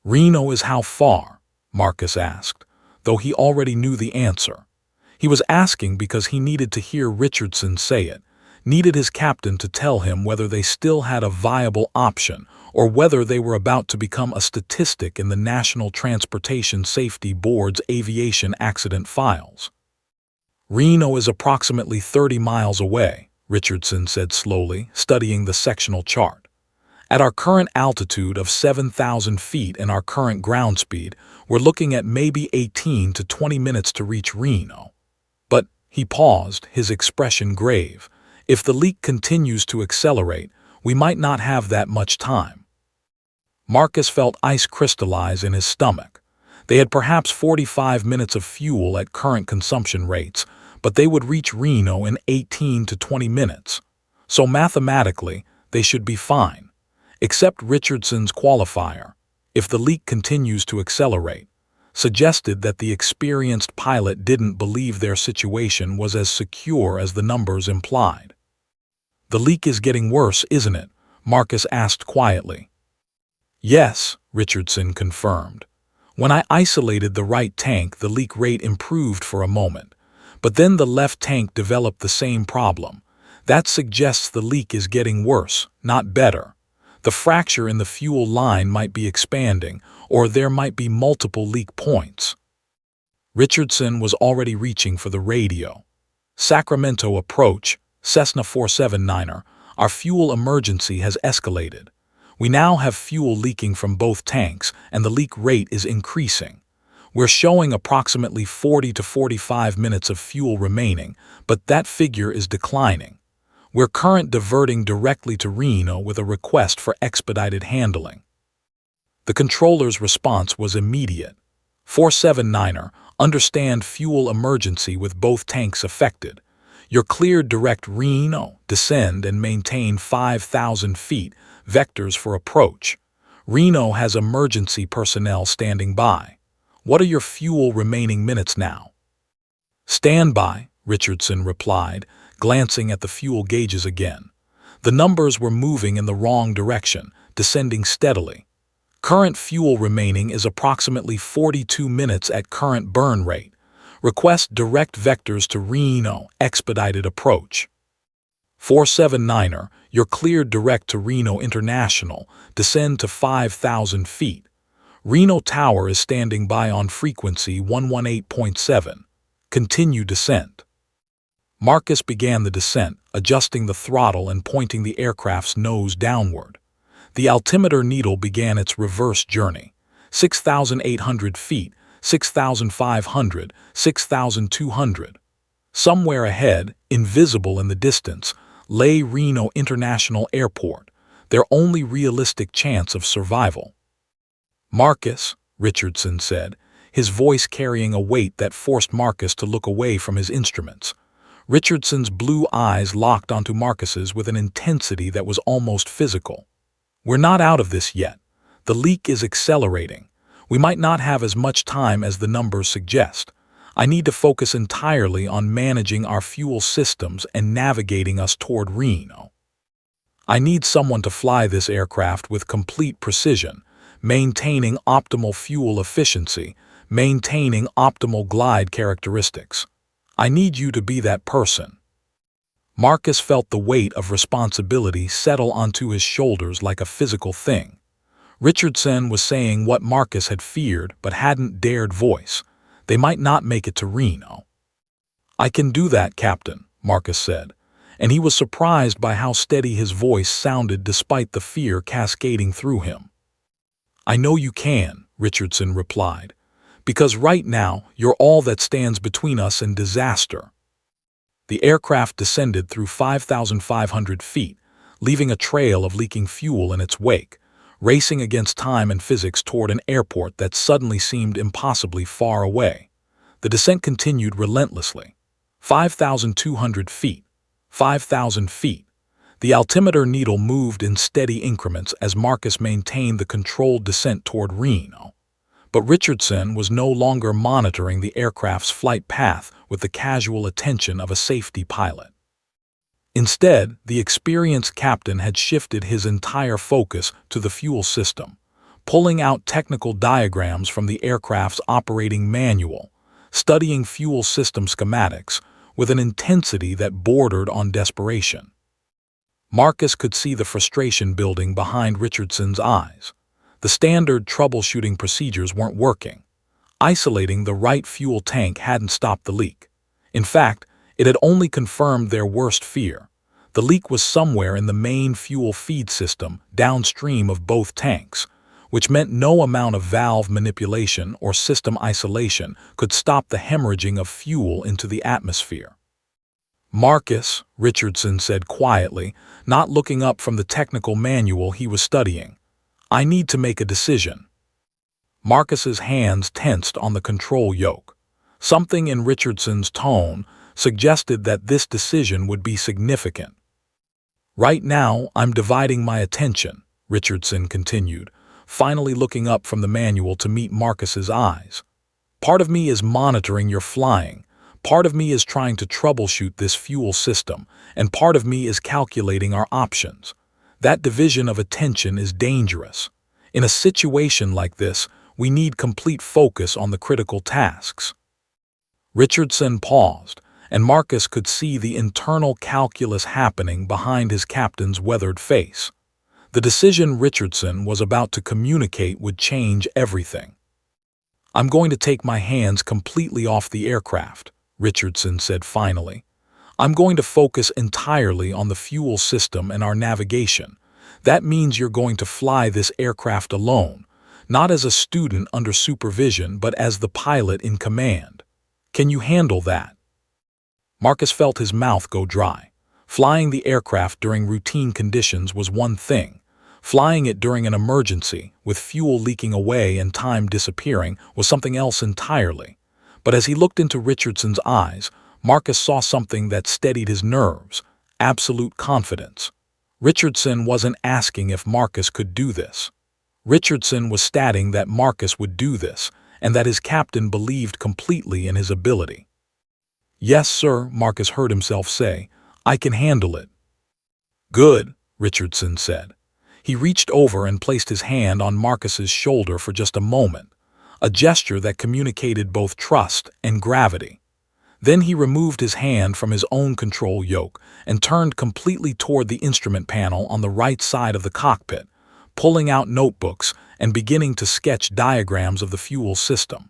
"Reno is how far?" Marcus asked, though he already knew the answer. He was asking because he needed to hear Richardson say it, needed his captain to tell him whether they still had a viable option or whether they were about to become a statistic in the National Transportation Safety Board's aviation accident files. "Reno is approximately 30 miles away," Richardson said slowly, studying the sectional chart. "At our current altitude of 7,000 feet and our current ground speed, we're looking at maybe 18 to 20 minutes to reach Reno. But," he paused, his expression grave, "if the leak continues to accelerate, we might not have that much time." Marcus felt ice crystallize in his stomach. They had perhaps 45 minutes of fuel at current consumption rates, but they would reach Reno in 18 to 20 minutes. So mathematically, they should be fine. Except Richardson's qualifier, "if the leak continues to accelerate," suggested that the experienced pilot didn't believe their situation was as secure as the numbers implied. "The leak is getting worse, isn't it?" Marcus asked quietly. "Yes," Richardson confirmed. When I isolated the right tank, the leak rate improved for a moment, but then the left tank developed the same problem. That suggests the leak is getting worse, not better. The fracture in the fuel line might be expanding, or there might be multiple leak points. Richardson was already reaching for the radio. Sacramento approach, Cessna 479er, our fuel emergency has escalated. We now have fuel leaking from both tanks, and the leak rate is increasing. We're showing approximately 40 to 45 minutes of fuel remaining, but that figure is declining. We're currently diverting directly to Reno with a request for expedited handling. The controller's response was immediate. 479er, understand fuel emergency with both tanks affected. You're cleared direct Reno, descend and maintain 5,000 feet, vectors for approach. Reno has emergency personnel standing by. What are your fuel remaining minutes now? Stand by, Richardson replied, glancing at the fuel gauges again. The numbers were moving in the wrong direction, descending steadily. Current fuel remaining is approximately 42 minutes at current burn rate. Request direct vectors to Reno, expedited approach. 479er, you're cleared direct to Reno International, descend to 5,000 feet. Reno Tower is standing by on frequency 118.7. Continue descent. Marcus began the descent, adjusting the throttle and pointing the aircraft's nose downward. The altimeter needle began its reverse journey. 6,800 feet, 6,500, 6,200. Somewhere ahead, invisible in the distance, lay Reno International Airport, their only realistic chance of survival. Marcus, Richardson said, his voice carrying a weight that forced Marcus to look away from his instruments. Richardson's blue eyes locked onto Marcus's with an intensity that was almost physical. We're not out of this yet. The leak is accelerating. We might not have as much time as the numbers suggest. I need to focus entirely on managing our fuel systems and navigating us toward Reno. I need someone to fly this aircraft with complete precision, maintaining optimal fuel efficiency, maintaining optimal glide characteristics. I need you to be that person. Marcus felt the weight of responsibility settle onto his shoulders like a physical thing. Richardson was saying what Marcus had feared but hadn't dared voice. They might not make it to Reno. I can do that, Captain, Marcus said, and he was surprised by how steady his voice sounded despite the fear cascading through him. I know you can, Richardson replied, because right now you're all that stands between us and disaster. The aircraft descended through 5,500 feet, leaving a trail of leaking fuel in its wake, racing against time and physics toward an airport that suddenly seemed impossibly far away. The descent continued relentlessly. 5,200 feet, 5,000 feet. The altimeter needle moved in steady increments as Marcus maintained the controlled descent toward Reno. But Richardson was no longer monitoring the aircraft's flight path with the casual attention of a safety pilot. Instead, the experienced captain had shifted his entire focus to the fuel system, pulling out technical diagrams from the aircraft's operating manual, studying fuel system schematics with an intensity that bordered on desperation. Marcus could see the frustration building behind Richardson's eyes. The standard troubleshooting procedures weren't working. Isolating the right fuel tank hadn't stopped the leak. In fact, it had only confirmed their worst fear. The leak was somewhere in the main fuel feed system downstream of both tanks, which meant no amount of valve manipulation or system isolation could stop the hemorrhaging of fuel into the atmosphere. Marcus, Richardson said quietly, not looking up from the technical manual he was studying. I need to make a decision. Marcus's hands tensed on the control yoke. Something in Richardson's tone suggested that this decision would be significant. Right now, I'm dividing my attention, Richardson continued, finally looking up from the manual to meet Marcus's eyes. Part of me is monitoring your flying, part of me is trying to troubleshoot this fuel system, and part of me is calculating our options. That division of attention is dangerous. In a situation like this, We need complete focus on the critical tasks." Richardson paused, and Marcus could see the internal calculus happening behind his captain's weathered face. The decision Richardson was about to communicate would change everything. "I'm going to take my hands completely off the aircraft," Richardson said finally. "I'm going to focus entirely on the fuel system and our navigation. That means you're going to fly this aircraft alone, not as a student under supervision, but as the pilot in command. Can you handle that?" Marcus felt his mouth go dry. Flying the aircraft during routine conditions was one thing. Flying it during an emergency, with fuel leaking away and time disappearing, was something else entirely. But as he looked into Richardson's eyes, Marcus saw something that steadied his nerves: absolute confidence. Richardson wasn't asking if Marcus could do this. Richardson was stating that Marcus would do this, and that his captain believed completely in his ability. "Yes, sir," Marcus heard himself say. "I can handle it." "Good," Richardson said. He reached over and placed his hand on Marcus's shoulder for just a moment, a gesture that communicated both trust and gravity. Then he removed his hand from his own control yoke and turned completely toward the instrument panel on the right side of the cockpit, pulling out notebooks and beginning to sketch diagrams of the fuel system.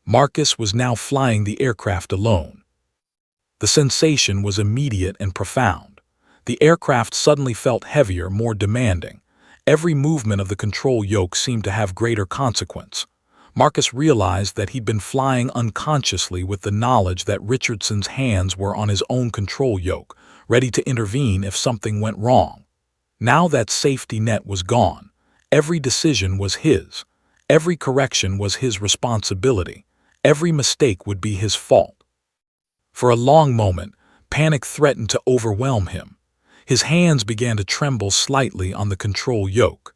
Marcus was now flying the aircraft alone. The sensation was immediate and profound. The aircraft suddenly felt heavier, more demanding. Every movement of the control yoke seemed to have greater consequence. Marcus realized that he'd been flying unconsciously with the knowledge that Richardson's hands were on his own control yoke, ready to intervene if something went wrong. Now that safety net was gone, every decision was his. Every correction was his responsibility. Every mistake would be his fault. For a long moment, panic threatened to overwhelm him. His hands began to tremble slightly on the control yoke.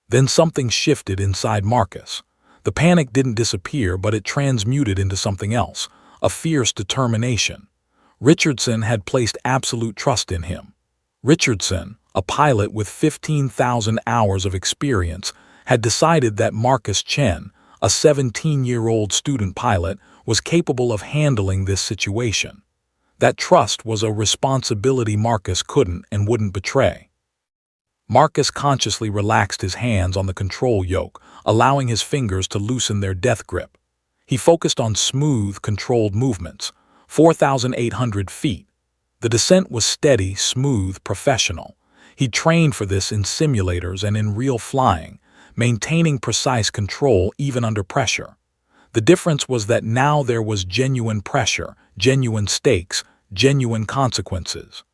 Then something shifted inside Marcus. The panic didn't disappear, but it transmuted into something else, a fierce determination. Richardson had placed absolute trust in him. Richardson, a pilot with 15,000 hours of experience, had decided that Marcus Chen, a 17-year-old student pilot, was capable of handling this situation. That trust was a responsibility Marcus couldn't and wouldn't betray. Marcus consciously relaxed his hands on the control yoke, allowing his fingers to loosen their death grip. He focused on smooth, controlled movements. 4,800 feet. The descent was steady, smooth, professional. He'd trained for this in simulators and in real flying, maintaining precise control even under pressure. The difference was that now there was genuine pressure, genuine stakes, genuine consequences.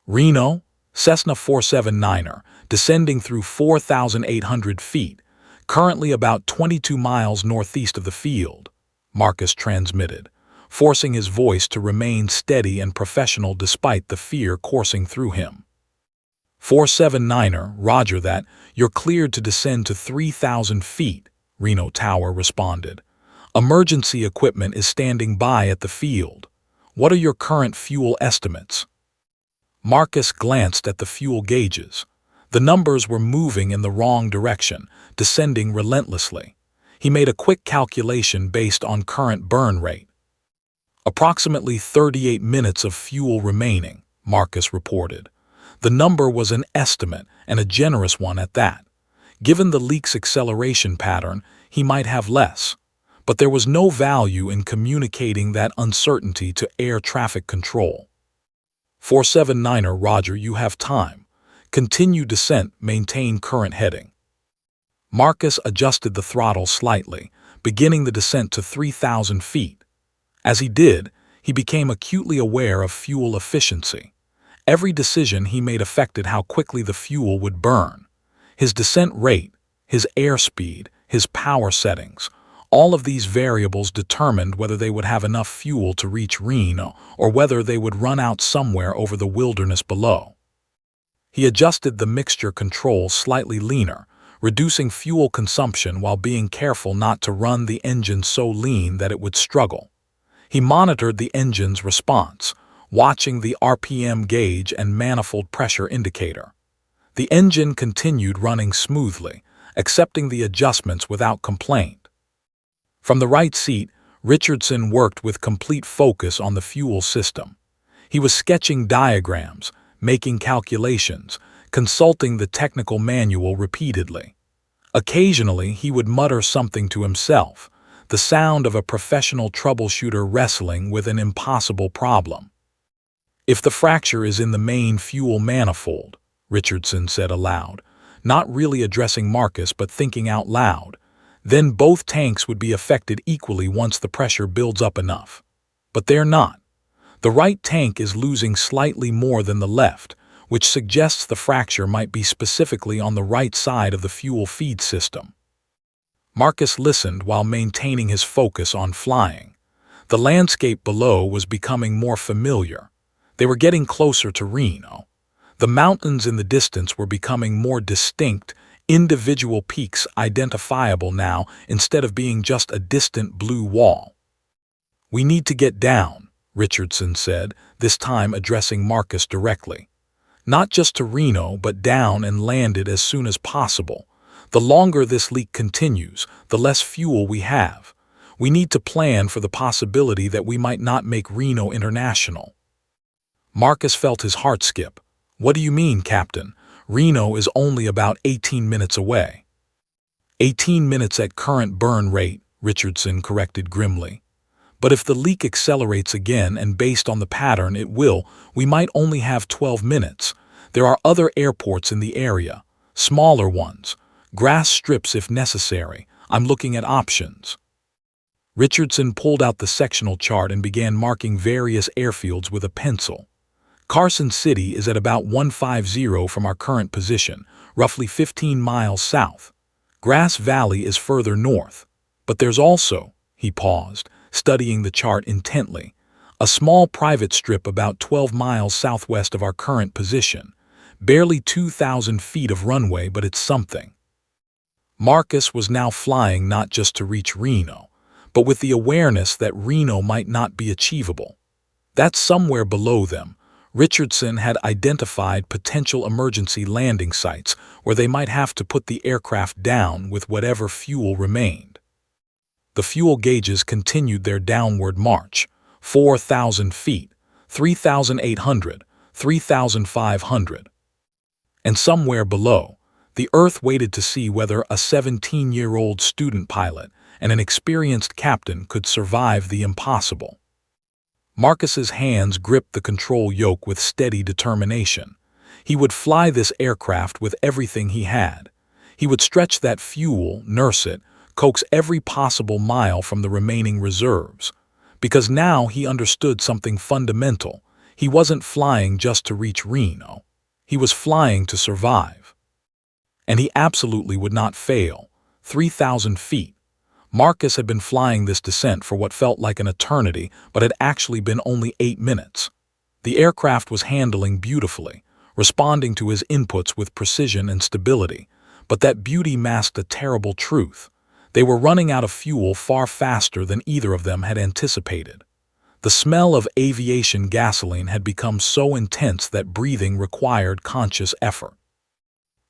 Reno, Cessna 479er, descending through 4,800 feet, currently about 22 miles northeast of the field, Marcus transmitted, forcing his voice to remain steady and professional despite the fear coursing through him. 479er, roger that, you're cleared to descend to 3,000 feet, Reno Tower responded. Emergency equipment is standing by at the field. What are your current fuel estimates? Marcus glanced at the fuel gauges. The numbers were moving in the wrong direction, descending relentlessly. He made a quick calculation based on current burn rate. Approximately 38 minutes of fuel remaining, Marcus reported. The number was an estimate, and a generous one at that. Given the leak's acceleration pattern, he might have less. But there was no value in communicating that uncertainty to air traffic control. 479er, roger, you have time. Continue descent, maintain current heading. Marcus adjusted the throttle slightly, beginning the descent to 3,000 feet. As he did, he became acutely aware of fuel efficiency. Every decision he made affected how quickly the fuel would burn. His descent rate, his airspeed, his power settings, all of these variables determined whether they would have enough fuel to reach Reno or whether they would run out somewhere over the wilderness below. He adjusted the mixture control slightly leaner, reducing fuel consumption while being careful not to run the engine so lean that it would struggle. He monitored the engine's response, watching the RPM gauge and manifold pressure indicator. The engine continued running smoothly, accepting the adjustments without complaint. From the right seat, Richardson worked with complete focus on the fuel system. He was sketching diagrams, making calculations, consulting the technical manual repeatedly. Occasionally, he would mutter something to himself, the sound of a professional troubleshooter wrestling with an impossible problem. "If the fracture is in the main fuel manifold," Richardson said aloud, not really addressing Marcus but thinking out loud, "then both tanks would be affected equally once the pressure builds up enough. But they're not. The right tank is losing slightly more than the left, which suggests the fracture might be specifically on the right side of the fuel feed system." Marcus listened while maintaining his focus on flying. The landscape below was becoming more familiar. They were getting closer to Reno. The mountains in the distance were becoming more distinct, individual peaks identifiable now instead of being just a distant blue wall. "We need to get down," Richardson said, this time addressing Marcus directly. "Not just to Reno, but down and landed as soon as possible. The longer this leak continues, the less fuel we have. We need to plan for the possibility that we might not make Reno International." Marcus felt his heart skip. "What do you mean, Captain? Reno is only about 18 minutes away." 18 minutes at current burn rate," Richardson corrected grimly. "But if the leak accelerates again, and based on the pattern it will, we might only have 12 minutes. There are other airports in the area, smaller ones, grass strips if necessary. I'm looking at options." Richardson pulled out the sectional chart and began marking various airfields with a pencil. "Carson City is at about 150 from our current position, roughly 15 miles south. Grass Valley is further north. But there's also," he paused, studying the chart intently, "a small private strip about 12 miles southwest of our current position. Barely 2,000 feet of runway, but it's something." Marcus was now flying not just to reach Reno, but with the awareness that Reno might not be achievable. That somewhere below them, Richardson had identified potential emergency landing sites where they might have to put the aircraft down with whatever fuel remained. The fuel gauges continued their downward march, 4,000 feet, 3,800, 3,500. And somewhere below, the Earth waited to see whether a 17-year-old student pilot and an experienced captain could survive the impossible. Marcus's hands gripped the control yoke with steady determination. He would fly this aircraft with everything he had. He would stretch that fuel, nurse it, coax every possible mile from the remaining reserves. Because now he understood something fundamental. He wasn't flying just to reach Reno. He was flying to survive. And he absolutely would not fail. 3,000 feet. Marcus had been flying this descent for what felt like an eternity, but had actually been only 8 minutes. The aircraft was handling beautifully, responding to his inputs with precision and stability, but that beauty masked a terrible truth. They were running out of fuel far faster than either of them had anticipated. The smell of aviation gasoline had become so intense that breathing required conscious effort.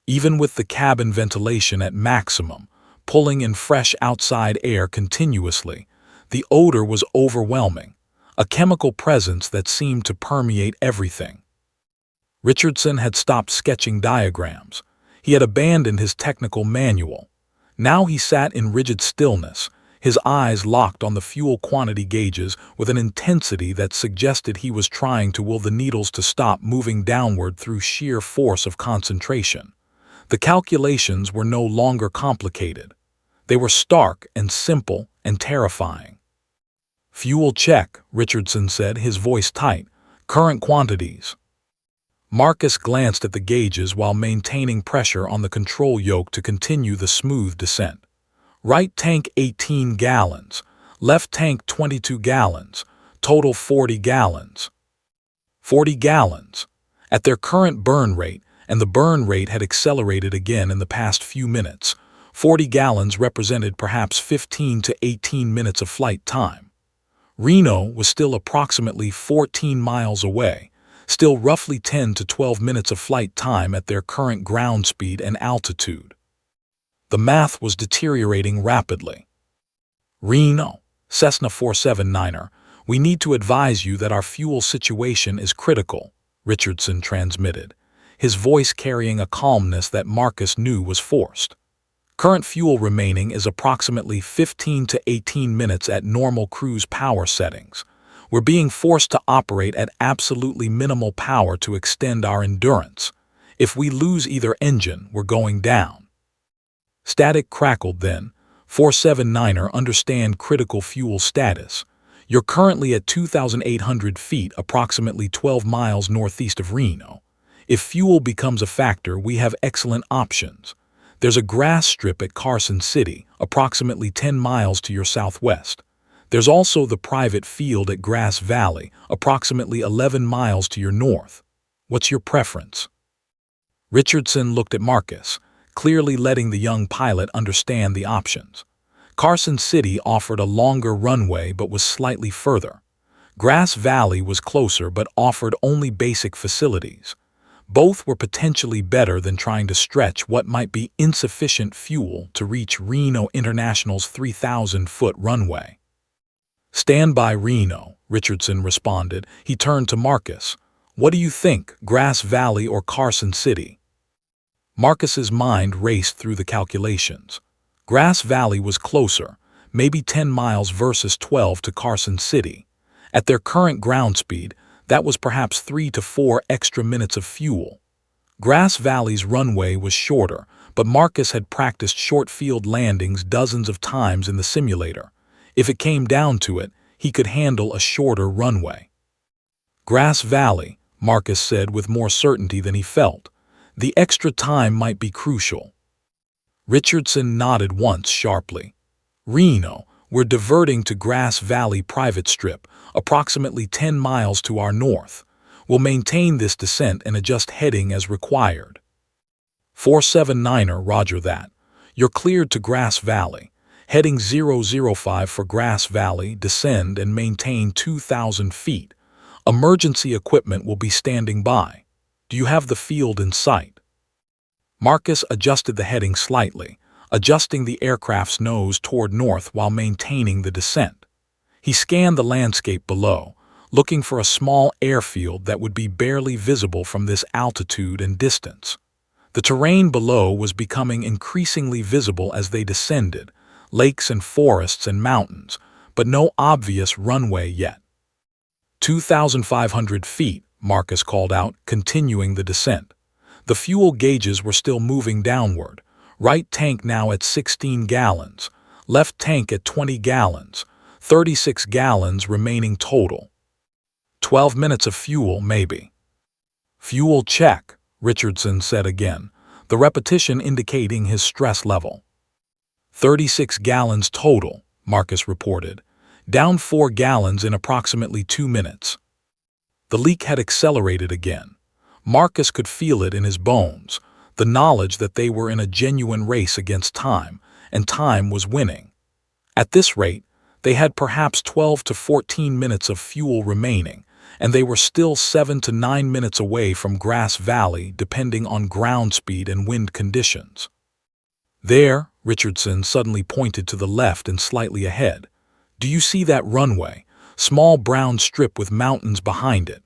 Even with the cabin ventilation at maximum, pulling in fresh outside air continuously, the odor was overwhelming, a chemical presence that seemed to permeate everything. Richardson had stopped sketching diagrams. He had abandoned his technical manual. Now he sat in rigid stillness, his eyes locked on the fuel quantity gauges with an intensity that suggested he was trying to will the needles to stop moving downward through sheer force of concentration. The calculations were no longer complicated. They were stark and simple and terrifying. "Fuel check," Richardson said, his voice tight. "Current quantities." Marcus glanced at the gauges while maintaining pressure on the control yoke to continue the smooth descent. Right tank 18 gallons, left tank 22 gallons, total 40 gallons. 40 gallons. At their current burn rate, and the burn rate had accelerated again in the past few minutes, 40 gallons represented perhaps 15 to 18 minutes of flight time. Reno was still approximately 14 miles away, still roughly 10 to 12 minutes of flight time at their current ground speed and altitude. The math was deteriorating rapidly. Reno, Cessna 479er, we need to advise you that our fuel situation is critical, Richardson transmitted, his voice carrying a calmness that Marcus knew was forced. Current fuel remaining is approximately 15 to 18 minutes at normal cruise power settings. We're being forced to operate at absolutely minimal power to extend our endurance. If we lose either engine, we're going down. Static crackled then. 479er, understand critical fuel status. You're currently at 2,800 feet, approximately 12 miles northeast of Reno. If fuel becomes a factor, we have excellent options. There's a grass strip at Carson City, approximately 10 miles to your southwest. There's also the private field at Grass Valley, approximately 11 miles to your north. What's your preference? Richardson looked at Marcus, clearly letting the young pilot understand the options. Carson City offered a longer runway but was slightly further. Grass Valley was closer but offered only basic facilities. Both were potentially better than trying to stretch what might be insufficient fuel to reach Reno International's 3,000-foot runway. Stand by Reno, Richardson responded. He turned to Marcus. What do you think, Grass Valley or Carson City? Marcus's mind raced through the calculations. Grass Valley was closer, maybe 10 miles versus 12 to Carson City. At their current ground speed, that was perhaps 3 to 4 extra minutes of fuel. Grass Valley's runway was shorter, but Marcus had practiced short field landings dozens of times in the simulator. If it came down to it, he could handle a shorter runway. Grass Valley, Marcus said with more certainty than he felt. The extra time might be crucial. Richardson nodded once sharply. Reno, we're diverting to Grass Valley Private Strip, approximately 10 miles to our north. We'll maintain this descent and adjust heading as required. 479er, roger that. You're cleared to Grass Valley. Heading 005 for Grass Valley, descend and maintain 2,000 feet. Emergency equipment will be standing by. Do you have the field in sight? Marcus adjusted the heading slightly, adjusting the aircraft's nose toward north while maintaining the descent. He scanned the landscape below, looking for a small airfield that would be barely visible from this altitude and distance. The terrain below was becoming increasingly visible as they descended, lakes and forests and mountains, but no obvious runway yet. 2,500 feet, Marcus called out, continuing the descent. The fuel gauges were still moving downward, right tank now at 16 gallons, left tank at 20 gallons, 36 gallons remaining total. 12 minutes of fuel, maybe. Fuel check, Richardson said again, the repetition indicating his stress level. 36 gallons total, Marcus reported, down 4 gallons in approximately 2 minutes. The leak had accelerated again. Marcus could feel it in his bones, the knowledge that they were in a genuine race against time, and time was winning. At this rate, they had perhaps 12 to 14 minutes of fuel remaining, and they were still 7 to 9 minutes away from Grass Valley depending on ground speed and wind conditions. There, Richardson suddenly pointed to the left and slightly ahead. Do you see that runway? Small brown strip with mountains behind it.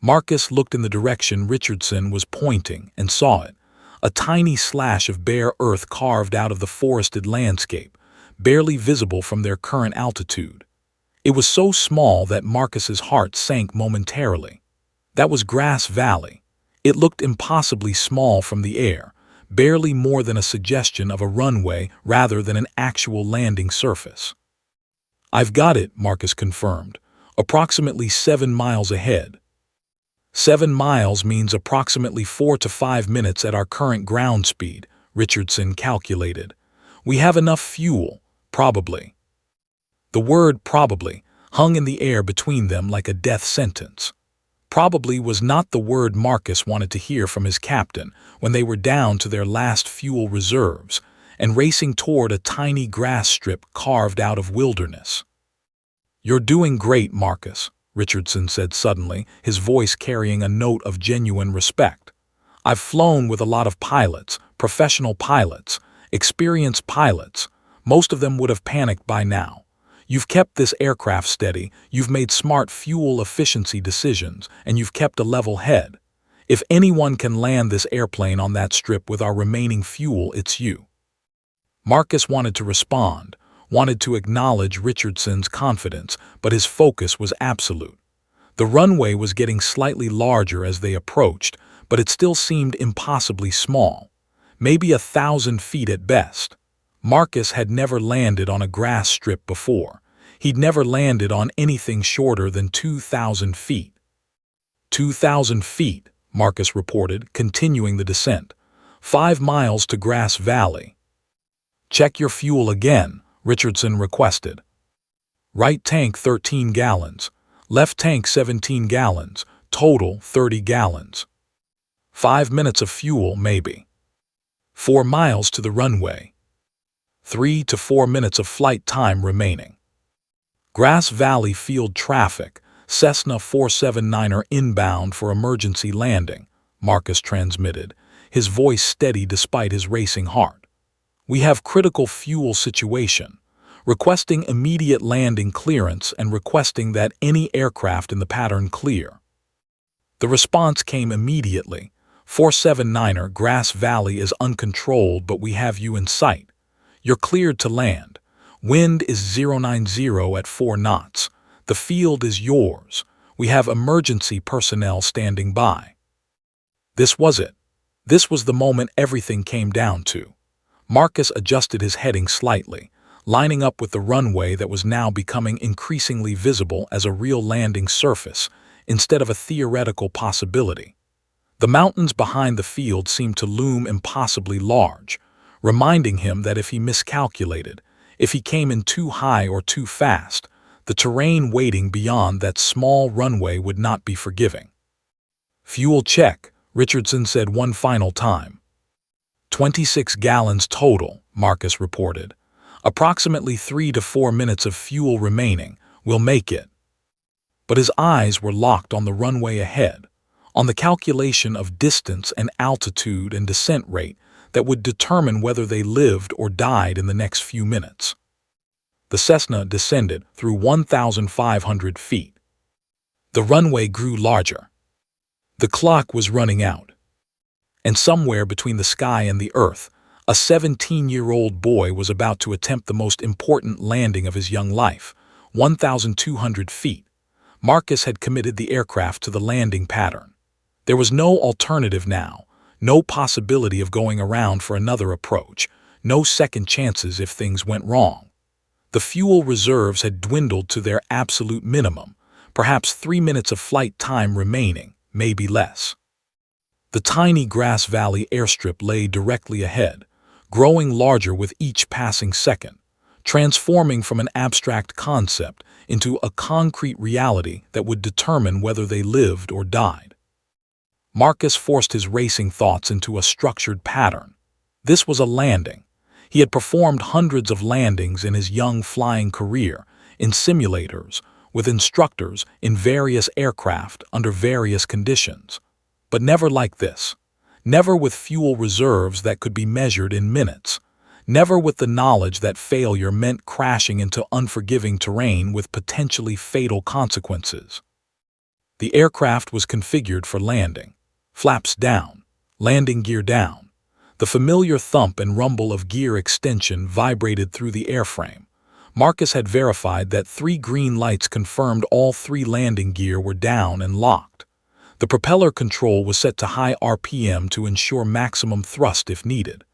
Marcus looked in the direction Richardson was pointing and saw it, a tiny slash of bare earth carved out of the forested landscape, barely visible from their current altitude. It was so small that Marcus's heart sank momentarily. That was Grass Valley. It looked impossibly small from the air, barely more than a suggestion of a runway rather than an actual landing surface. I've got it, Marcus confirmed, approximately 7 miles ahead. 7 miles means approximately 4 to 5 minutes at our current ground speed, Richardson calculated. We have enough fuel, probably. The word probably hung in the air between them like a death sentence. Probably was not the word Marcus wanted to hear from his captain when they were down to their last fuel reserves and racing toward a tiny grass strip carved out of wilderness. You're doing great, Marcus, Richardson said suddenly, his voice carrying a note of genuine respect. I've flown with a lot of pilots, professional pilots, experienced pilots. Most of them would have panicked by now. You've kept this aircraft steady, you've made smart fuel efficiency decisions, and you've kept a level head. If anyone can land this airplane on that strip with our remaining fuel, it's you. Marcus wanted to respond, wanted to acknowledge Richardson's confidence, but his focus was absolute. The runway was getting slightly larger as they approached, but it still seemed impossibly small. Maybe 1,000 feet at best. Marcus had never landed on a grass strip before. He'd never landed on anything shorter than 2,000 feet. 2,000 feet, Marcus reported, continuing the descent. 5 miles to Grass Valley. Check your fuel again, Richardson requested. Right tank 13 gallons. Left tank 17 gallons. Total 30 gallons. 5 minutes of fuel, maybe. 4 miles to the runway. 3 to 4 minutes of flight time remaining. Grass Valley field traffic, Cessna 479er inbound for emergency landing, Marcus transmitted, his voice steady despite his racing heart. We have critical fuel situation, requesting immediate landing clearance and requesting that any aircraft in the pattern clear. The response came immediately. 479er Grass Valley is uncontrolled, but we have you in sight. You're cleared to land. Wind is 090 at 4 knots. The field is yours. We have emergency personnel standing by. This was it. This was the moment everything came down to. Marcus adjusted his heading slightly, lining up with the runway that was now becoming increasingly visible as a real landing surface instead of a theoretical possibility. The mountains behind the field seemed to loom impossibly large, reminding him that if he miscalculated, if he came in too high or too fast, the terrain waiting beyond that small runway would not be forgiving. Fuel check, Richardson said one final time. 26 gallons total, Marcus reported. Approximately 3 to 4 minutes of fuel remaining. We'll make it. But his eyes were locked on the runway ahead, on the calculation of distance and altitude and descent rate that would determine whether they lived or died in the next few minutes. The Cessna descended through 1,500 feet. The runway grew larger. The clock was running out. And somewhere between the sky and the earth, a 17-year-old boy was about to attempt the most important landing of his young life, 1,200 feet. Marcus had committed the aircraft to the landing pattern. There was no alternative now, no possibility of going around for another approach, no second chances if things went wrong. The fuel reserves had dwindled to their absolute minimum, perhaps 3 minutes of flight time remaining, maybe less. The tiny Grass Valley airstrip lay directly ahead, growing larger with each passing second, transforming from an abstract concept into a concrete reality that would determine whether they lived or died. Marcus forced his racing thoughts into a structured pattern. This was a landing. He had performed hundreds of landings in his young flying career, in simulators, with instructors, in various aircraft, under various conditions. But never like this. Never with fuel reserves that could be measured in minutes. Never with the knowledge that failure meant crashing into unforgiving terrain with potentially fatal consequences. The aircraft was configured for landing. Flaps down, landing gear down. The familiar thump and rumble of gear extension vibrated through the airframe. Marcus had verified that 3 green lights confirmed all 3 landing gear were down and locked. The propeller control was set to high RPM to ensure maximum thrust if needed.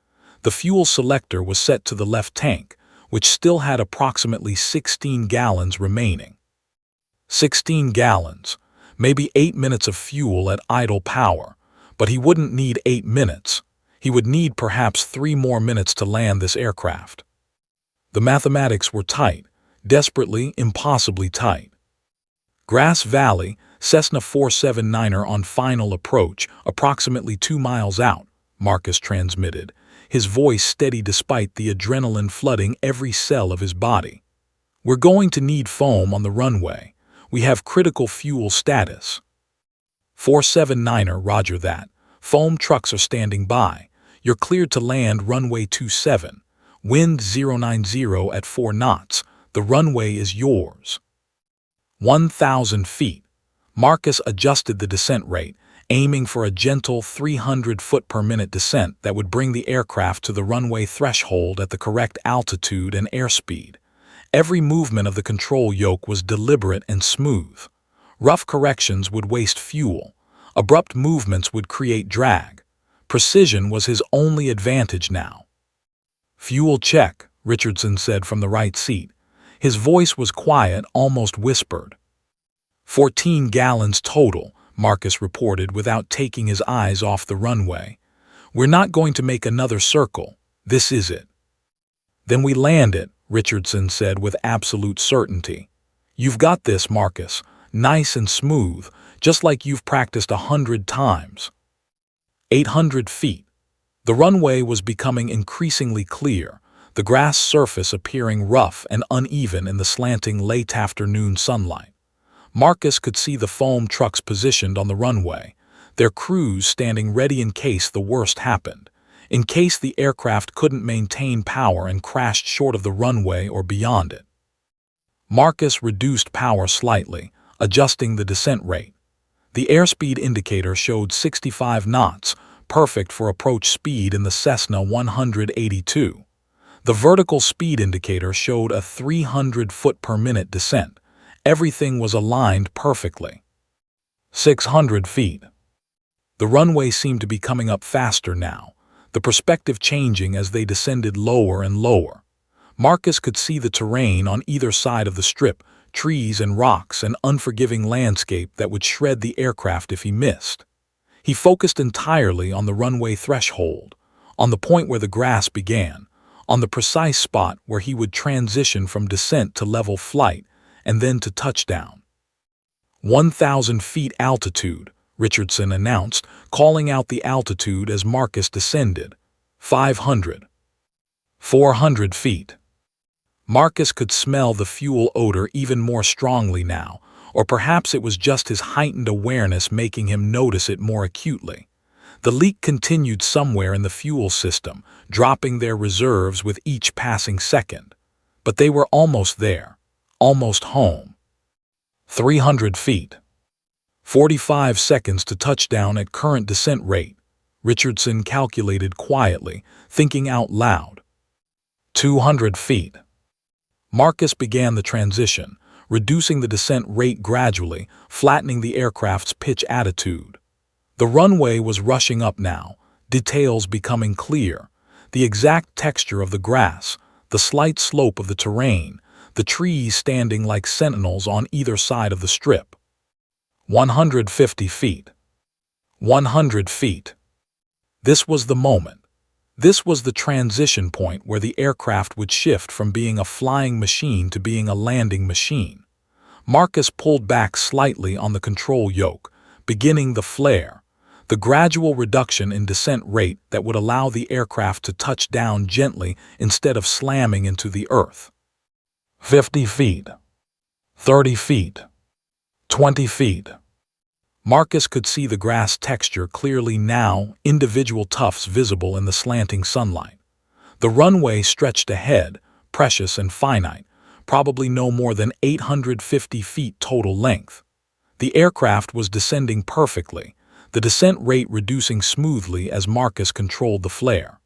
The fuel selector was set to the left tank, which still had approximately 16 gallons remaining. 16 gallons. Maybe 8 minutes of fuel at idle power, but he wouldn't need 8 minutes. He would need perhaps 3 more minutes to land this aircraft. The mathematics were tight, desperately, impossibly tight. Grass Valley, Cessna 479er on final approach, approximately 2 miles out, Marcus transmitted, his voice steady despite the adrenaline flooding every cell of his body. We're going to need foam on the runway. We have critical fuel status. 479er, roger that. Foam trucks are standing by. You're cleared to land runway 27. Wind 090 at 4 knots. The runway is yours. 1,000 feet. Marcus adjusted the descent rate, aiming for a gentle 300 foot per minute descent that would bring the aircraft to the runway threshold at the correct altitude and airspeed. Every movement of the control yoke was deliberate and smooth. Rough corrections would waste fuel. Abrupt movements would create drag. Precision was his only advantage now. "Fuel check," Richardson said from the right seat. His voice was quiet, almost whispered. 14 gallons total, Marcus reported without taking his eyes off the runway. "We're not going to make another circle. This is it." "Then we land it," Richardson said with absolute certainty. "You've got this, Marcus. Nice and smooth, just like you've practiced 100 times." 800 feet. The runway was becoming increasingly clear, the grass surface appearing rough and uneven in the slanting late afternoon sunlight. Marcus could see the foam trucks positioned on the runway, their crews standing ready in case the worst happened, in case the aircraft couldn't maintain power and crashed short of the runway or beyond it. Marcus reduced power slightly, adjusting the descent rate. The airspeed indicator showed 65 knots, perfect for approach speed in the Cessna 182. The vertical speed indicator showed a 300 foot per minute descent. Everything was aligned perfectly. 600 feet. The runway seemed to be coming up faster now, the perspective changing as they descended lower and lower. Marcus could see the terrain on either side of the strip, trees and rocks, an unforgiving landscape that would shred the aircraft if he missed. He focused entirely on the runway threshold, on the point where the grass began, on the precise spot where he would transition from descent to level flight and then to touchdown. 1,000 feet altitude, Richardson announced, calling out the altitude as Marcus descended. 500. 400 feet. Marcus could smell the fuel odor even more strongly now, or perhaps it was just his heightened awareness making him notice it more acutely. The leak continued somewhere in the fuel system, dropping their reserves with each passing second. But they were almost there, almost home. 300 feet. 45 seconds to touchdown at current descent rate, Richardson calculated quietly, thinking out loud. 200 feet. Marcus began the transition, reducing the descent rate gradually, flattening the aircraft's pitch attitude. The runway was rushing up now, details becoming clear. The exact texture of the grass, the slight slope of the terrain, the trees standing like sentinels on either side of the strip. 150 feet. 100 feet. This was the moment. This was the transition point where the aircraft would shift from being a flying machine to being a landing machine. Marcus pulled back slightly on the control yoke, beginning the flare, the gradual reduction in descent rate that would allow the aircraft to touch down gently instead of slamming into the earth. 50 feet. 30 feet. 20 feet. Marcus could see the grass texture clearly now, individual tufts visible in the slanting sunlight. The runway stretched ahead, precious and finite, probably no more than 850 feet total length. The aircraft was descending perfectly, the descent rate reducing smoothly as Marcus controlled the flare.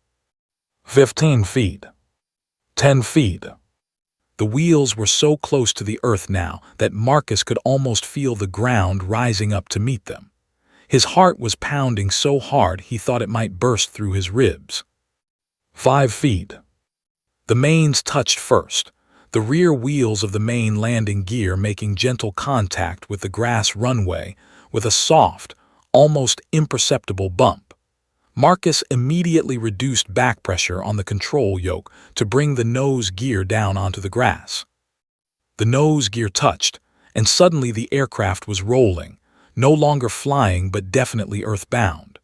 15 feet. 10 feet. The wheels were so close to the earth now that Marcus could almost feel the ground rising up to meet them. His heart was pounding so hard he thought it might burst through his ribs. 5 feet. The mains touched first, the rear wheels of the main landing gear making gentle contact with the grass runway with a soft, almost imperceptible bump. Marcus immediately reduced back pressure on the control yoke to bring the nose gear down onto the grass. The nose gear touched, and suddenly the aircraft was rolling, no longer flying but definitely earthbound.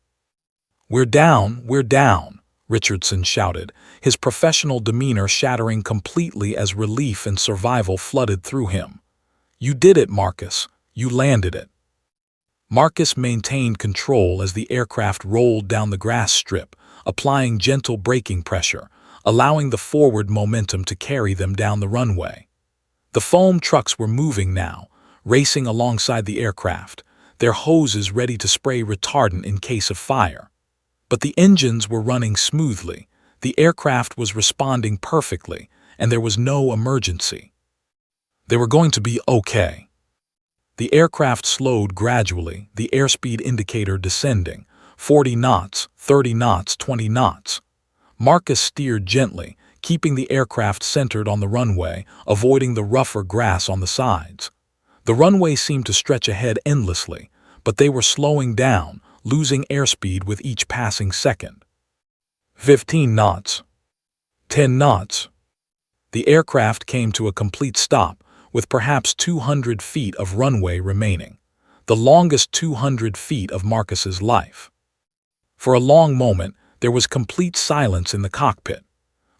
"We're down, Richardson shouted, his professional demeanor shattering completely as relief and survival flooded through him. "You did it, Marcus. You landed it." Marcus maintained control as the aircraft rolled down the grass strip, applying gentle braking pressure, allowing the forward momentum to carry them down the runway. The foam trucks were moving now, racing alongside the aircraft, their hoses ready to spray retardant in case of fire. But the engines were running smoothly, the aircraft was responding perfectly, and there was no emergency. They were going to be okay. The aircraft slowed gradually, the airspeed indicator descending, 40 knots, 30 knots, 20 knots. Marcus steered gently, keeping the aircraft centered on the runway, avoiding the rougher grass on the sides. The runway seemed to stretch ahead endlessly, but they were slowing down, losing airspeed with each passing second. 15 knots. 10 knots. The aircraft came to a complete stop, with perhaps 200 feet of runway remaining, the longest 200 feet of Marcus's life. For a long moment, there was complete silence in the cockpit.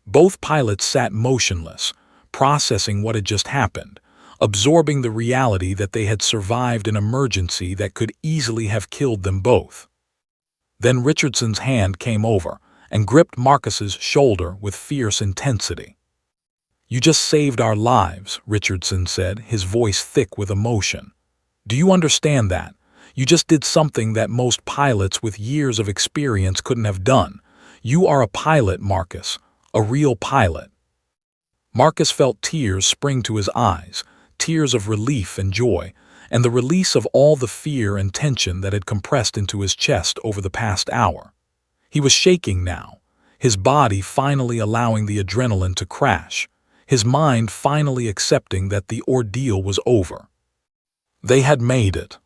Both pilots sat motionless, processing what had just happened, absorbing the reality that they had survived an emergency that could easily have killed them both. Then Richardson's hand came over and gripped Marcus's shoulder with fierce intensity. "You just saved our lives," Richardson said, his voice thick with emotion. "Do you understand that? You just did something that most pilots with years of experience couldn't have done. You are a pilot, Marcus, a real pilot." Marcus felt tears spring to his eyes, tears of relief and joy, and the release of all the fear and tension that had compressed into his chest over the past hour. He was shaking now, his body finally allowing the adrenaline to crash, his mind finally accepting that the ordeal was over. They had made it.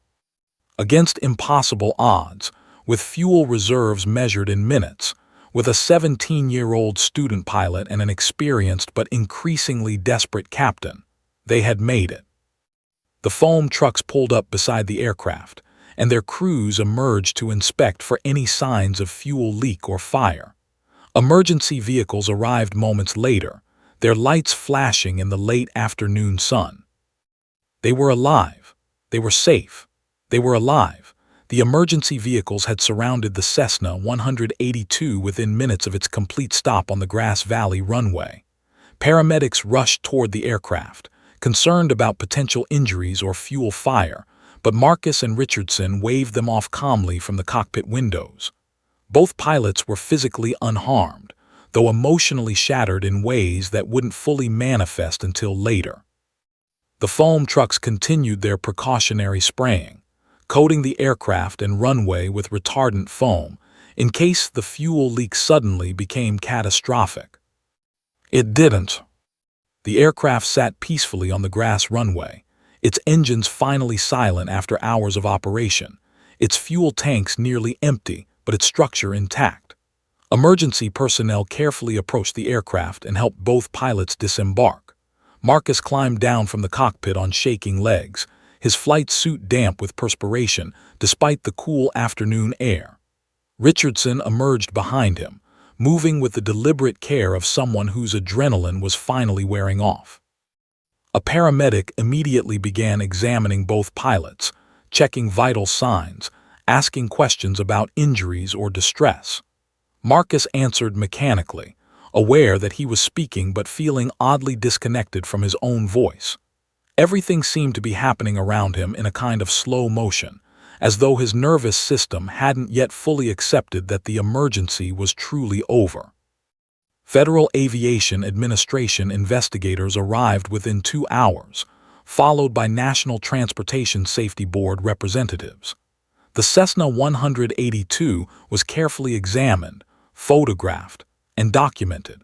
Against impossible odds, with fuel reserves measured in minutes, with a 17-year-old student pilot and an experienced but increasingly desperate captain, they had made it. The foam trucks pulled up beside the aircraft, and their crews emerged to inspect for any signs of fuel leak or fire. Emergency vehicles arrived moments later, their lights flashing in the late afternoon sun. They were alive. They were safe. They were alive. The emergency vehicles had surrounded the Cessna 182 within minutes of its complete stop on the Grass Valley runway. Paramedics rushed toward the aircraft, concerned about potential injuries or fuel fire, but Marcus and Richardson waved them off calmly from the cockpit windows. Both pilots were physically unharmed, though emotionally shattered in ways that wouldn't fully manifest until later. The foam trucks continued their precautionary spraying, coating the aircraft and runway with retardant foam in case the fuel leak suddenly became catastrophic. It didn't. The aircraft sat peacefully on the grass runway, its engines finally silent after hours of operation, its fuel tanks nearly empty but its structure intact. Emergency personnel carefully approached the aircraft and helped both pilots disembark. Marcus climbed down from the cockpit on shaking legs, his flight suit damp with perspiration despite the cool afternoon air. Richardson emerged behind him, moving with the deliberate care of someone whose adrenaline was finally wearing off. A paramedic immediately began examining both pilots, checking vital signs, asking questions about injuries or distress. Marcus answered mechanically, aware that he was speaking but feeling oddly disconnected from his own voice. Everything seemed to be happening around him in a kind of slow motion, as though his nervous system hadn't yet fully accepted that the emergency was truly over. Federal Aviation Administration investigators arrived within 2 hours, followed by National Transportation Safety Board representatives. The Cessna 182 was carefully examined, photographed, and documented.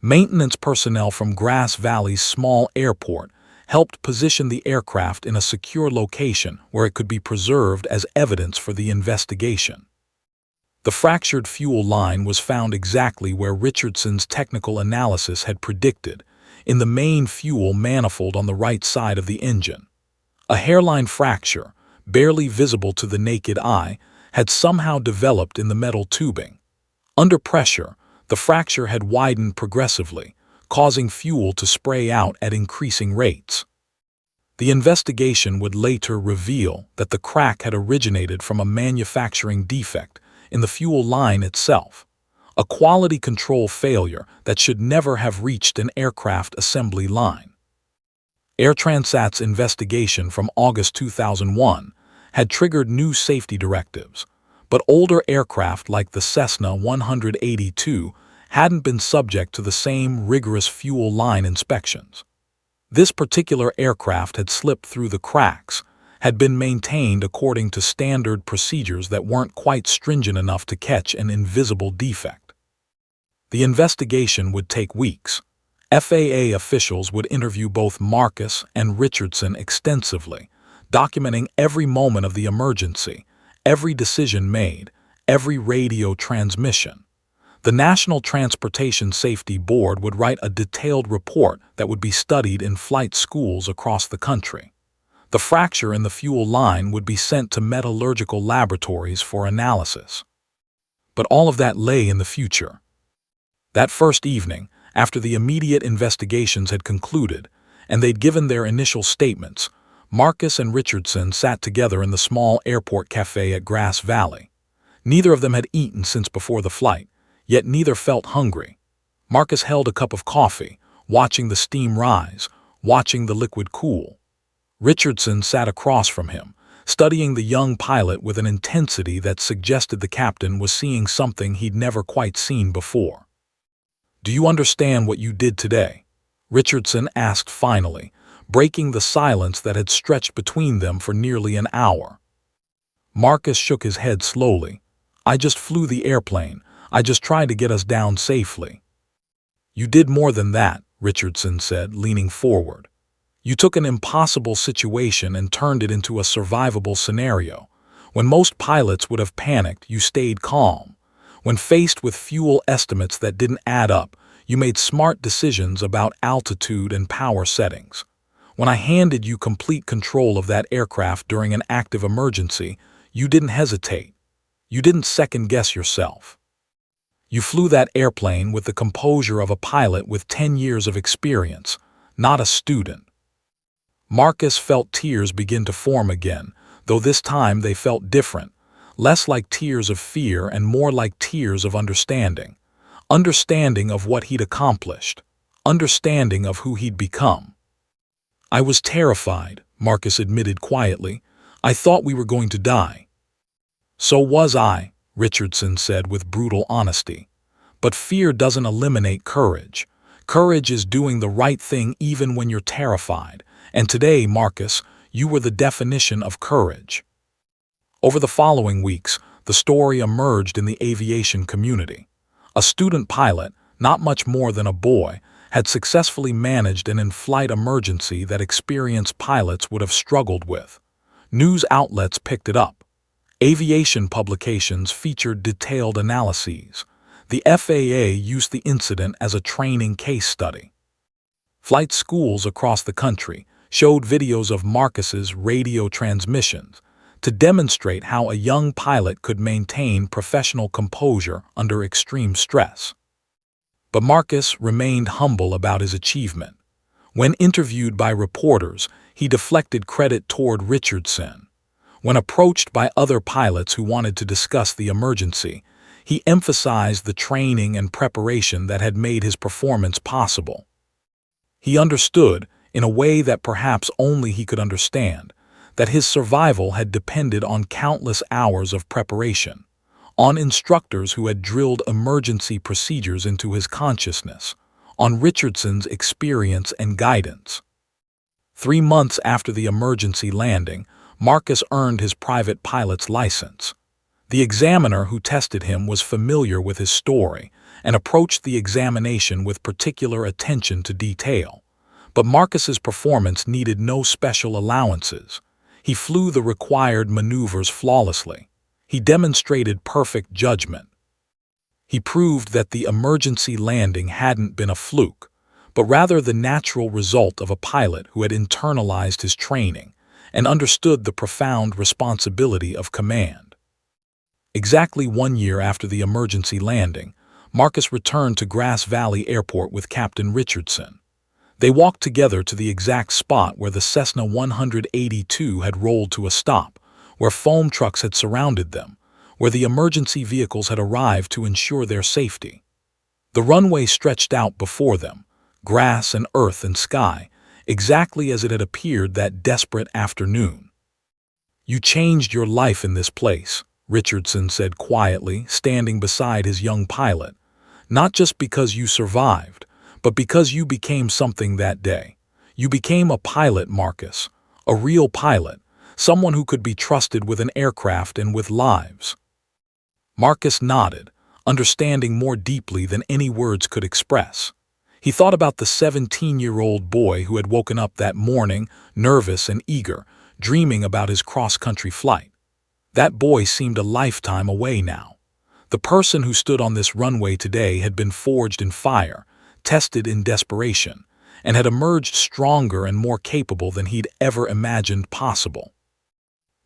Maintenance personnel from Grass Valley's small airport helped position the aircraft in a secure location where it could be preserved as evidence for the investigation. The fractured fuel line was found exactly where Richardson's technical analysis had predicted, in the main fuel manifold on the right side of the engine. A hairline fracture, barely visible to the naked eye, had somehow developed in the metal tubing. Under pressure, the fracture had widened progressively, causing fuel to spray out at increasing rates. The investigation would later reveal that the crack had originated from a manufacturing defect in the fuel line itself, a quality control failure that should never have reached an aircraft assembly line. Air Transat's investigation from August 2001 had triggered new safety directives, but older aircraft like the Cessna 182 hadn't been subject to the same rigorous fuel line inspections. This particular aircraft had slipped through the cracks, had been maintained according to standard procedures that weren't quite stringent enough to catch an invisible defect. The investigation would take weeks. FAA officials would interview both Marcus and Richardson extensively, documenting every moment of the emergency, every decision made, every radio transmission. The National Transportation Safety Board would write a detailed report that would be studied in flight schools across the country. The fracture in the fuel line would be sent to metallurgical laboratories for analysis. But all of that lay in the future. That first evening, after the immediate investigations had concluded and they'd given their initial statements, Marcus and Richardson sat together in the small airport cafe at Grass Valley. Neither of them had eaten since before the flight, yet neither felt hungry. Marcus held a cup of coffee, watching the steam rise, watching the liquid cool. Richardson sat across from him, studying the young pilot with an intensity that suggested the captain was seeing something he'd never quite seen before. "Do you understand what you did today?" Richardson asked finally, breaking the silence that had stretched between them for nearly an hour. Marcus shook his head slowly. "I just flew the airplane. I just tried to get us down safely." "You did more than that," Richardson said, leaning forward. "You took an impossible situation and turned it into a survivable scenario. When most pilots would have panicked, you stayed calm. When faced with fuel estimates that didn't add up, you made smart decisions about altitude and power settings. When I handed you complete control of that aircraft during an active emergency, you didn't hesitate. You didn't second-guess yourself. You flew that airplane with the composure of a pilot with 10 years of experience, not a student." Marcus felt tears begin to form again, though this time they felt different, less like tears of fear and more like tears of understanding. Understanding of what he'd accomplished, understanding of who he'd become. "I was terrified," Marcus admitted quietly. "I thought we were going to die." "So was I," Richardson said with brutal honesty. "But fear doesn't eliminate courage. Courage is doing the right thing even when you're terrified. And today, Marcus, you were the definition of courage." Over the following weeks, the story emerged in the aviation community. A student pilot, not much more than a boy, had successfully managed an in-flight emergency that experienced pilots would have struggled with. News outlets picked it up. Aviation publications featured detailed analyses. The FAA used the incident as a training case study. Flight schools across the country showed videos of Marcus's radio transmissions to demonstrate how a young pilot could maintain professional composure under extreme stress. But Marcus remained humble about his achievement. When interviewed by reporters, he deflected credit toward Richardson. When approached by other pilots who wanted to discuss the emergency, he emphasized the training and preparation that had made his performance possible. He understood, in a way that perhaps only he could understand, that his survival had depended on countless hours of preparation, on instructors who had drilled emergency procedures into his consciousness, on Richardson's experience and guidance. 3 months after the emergency landing, Marcus earned his private pilot's license. The examiner who tested him was familiar with his story and approached the examination with particular attention to detail. But Marcus's performance needed no special allowances. He flew the required maneuvers flawlessly. He demonstrated perfect judgment. He proved that the emergency landing hadn't been a fluke, but rather the natural result of a pilot who had internalized his training and understood the profound responsibility of command. Exactly 1 year after the emergency landing, Marcus returned to Grass Valley Airport with Captain Richardson. They walked together to the exact spot where the Cessna 182 had rolled to a stop, where foam trucks had surrounded them, where the emergency vehicles had arrived to ensure their safety. The runway stretched out before them, grass and earth and sky, exactly as it had appeared that desperate afternoon. "You changed your life in this place," Richardson said quietly, standing beside his young pilot. "Not just because you survived, but because you became something that day. You became a pilot, Marcus, a real pilot, someone who could be trusted with an aircraft and with lives." Marcus nodded, understanding more deeply than any words could express. He thought about the 17-year-old boy who had woken up that morning, nervous and eager, dreaming about his cross-country flight. That boy seemed a lifetime away now. The person who stood on this runway today had been forged in fire, tested in desperation, and had emerged stronger and more capable than he'd ever imagined possible.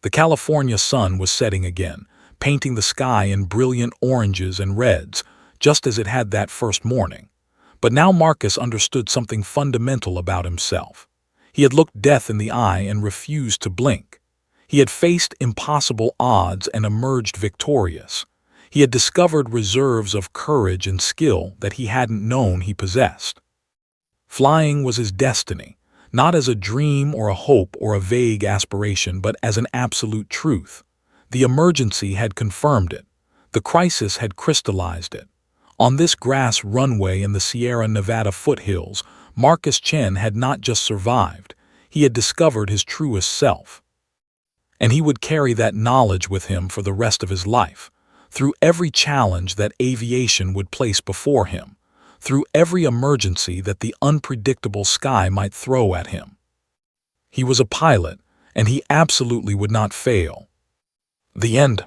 The California sun was setting again, painting the sky in brilliant oranges and reds, just as it had that first morning. But now Marcus understood something fundamental about himself. He had looked death in the eye and refused to blink. He had faced impossible odds and emerged victorious. He had discovered reserves of courage and skill that he hadn't known he possessed. Flying was his destiny, not as a dream or a hope or a vague aspiration, but as an absolute truth. The emergency had confirmed it. The crisis had crystallized it. On this grass runway in the Sierra Nevada foothills, Marcus Chen had not just survived, he had discovered his truest self. And he would carry that knowledge with him for the rest of his life, through every challenge that aviation would place before him, through every emergency that the unpredictable sky might throw at him. He was a pilot, and he absolutely would not fail. The end.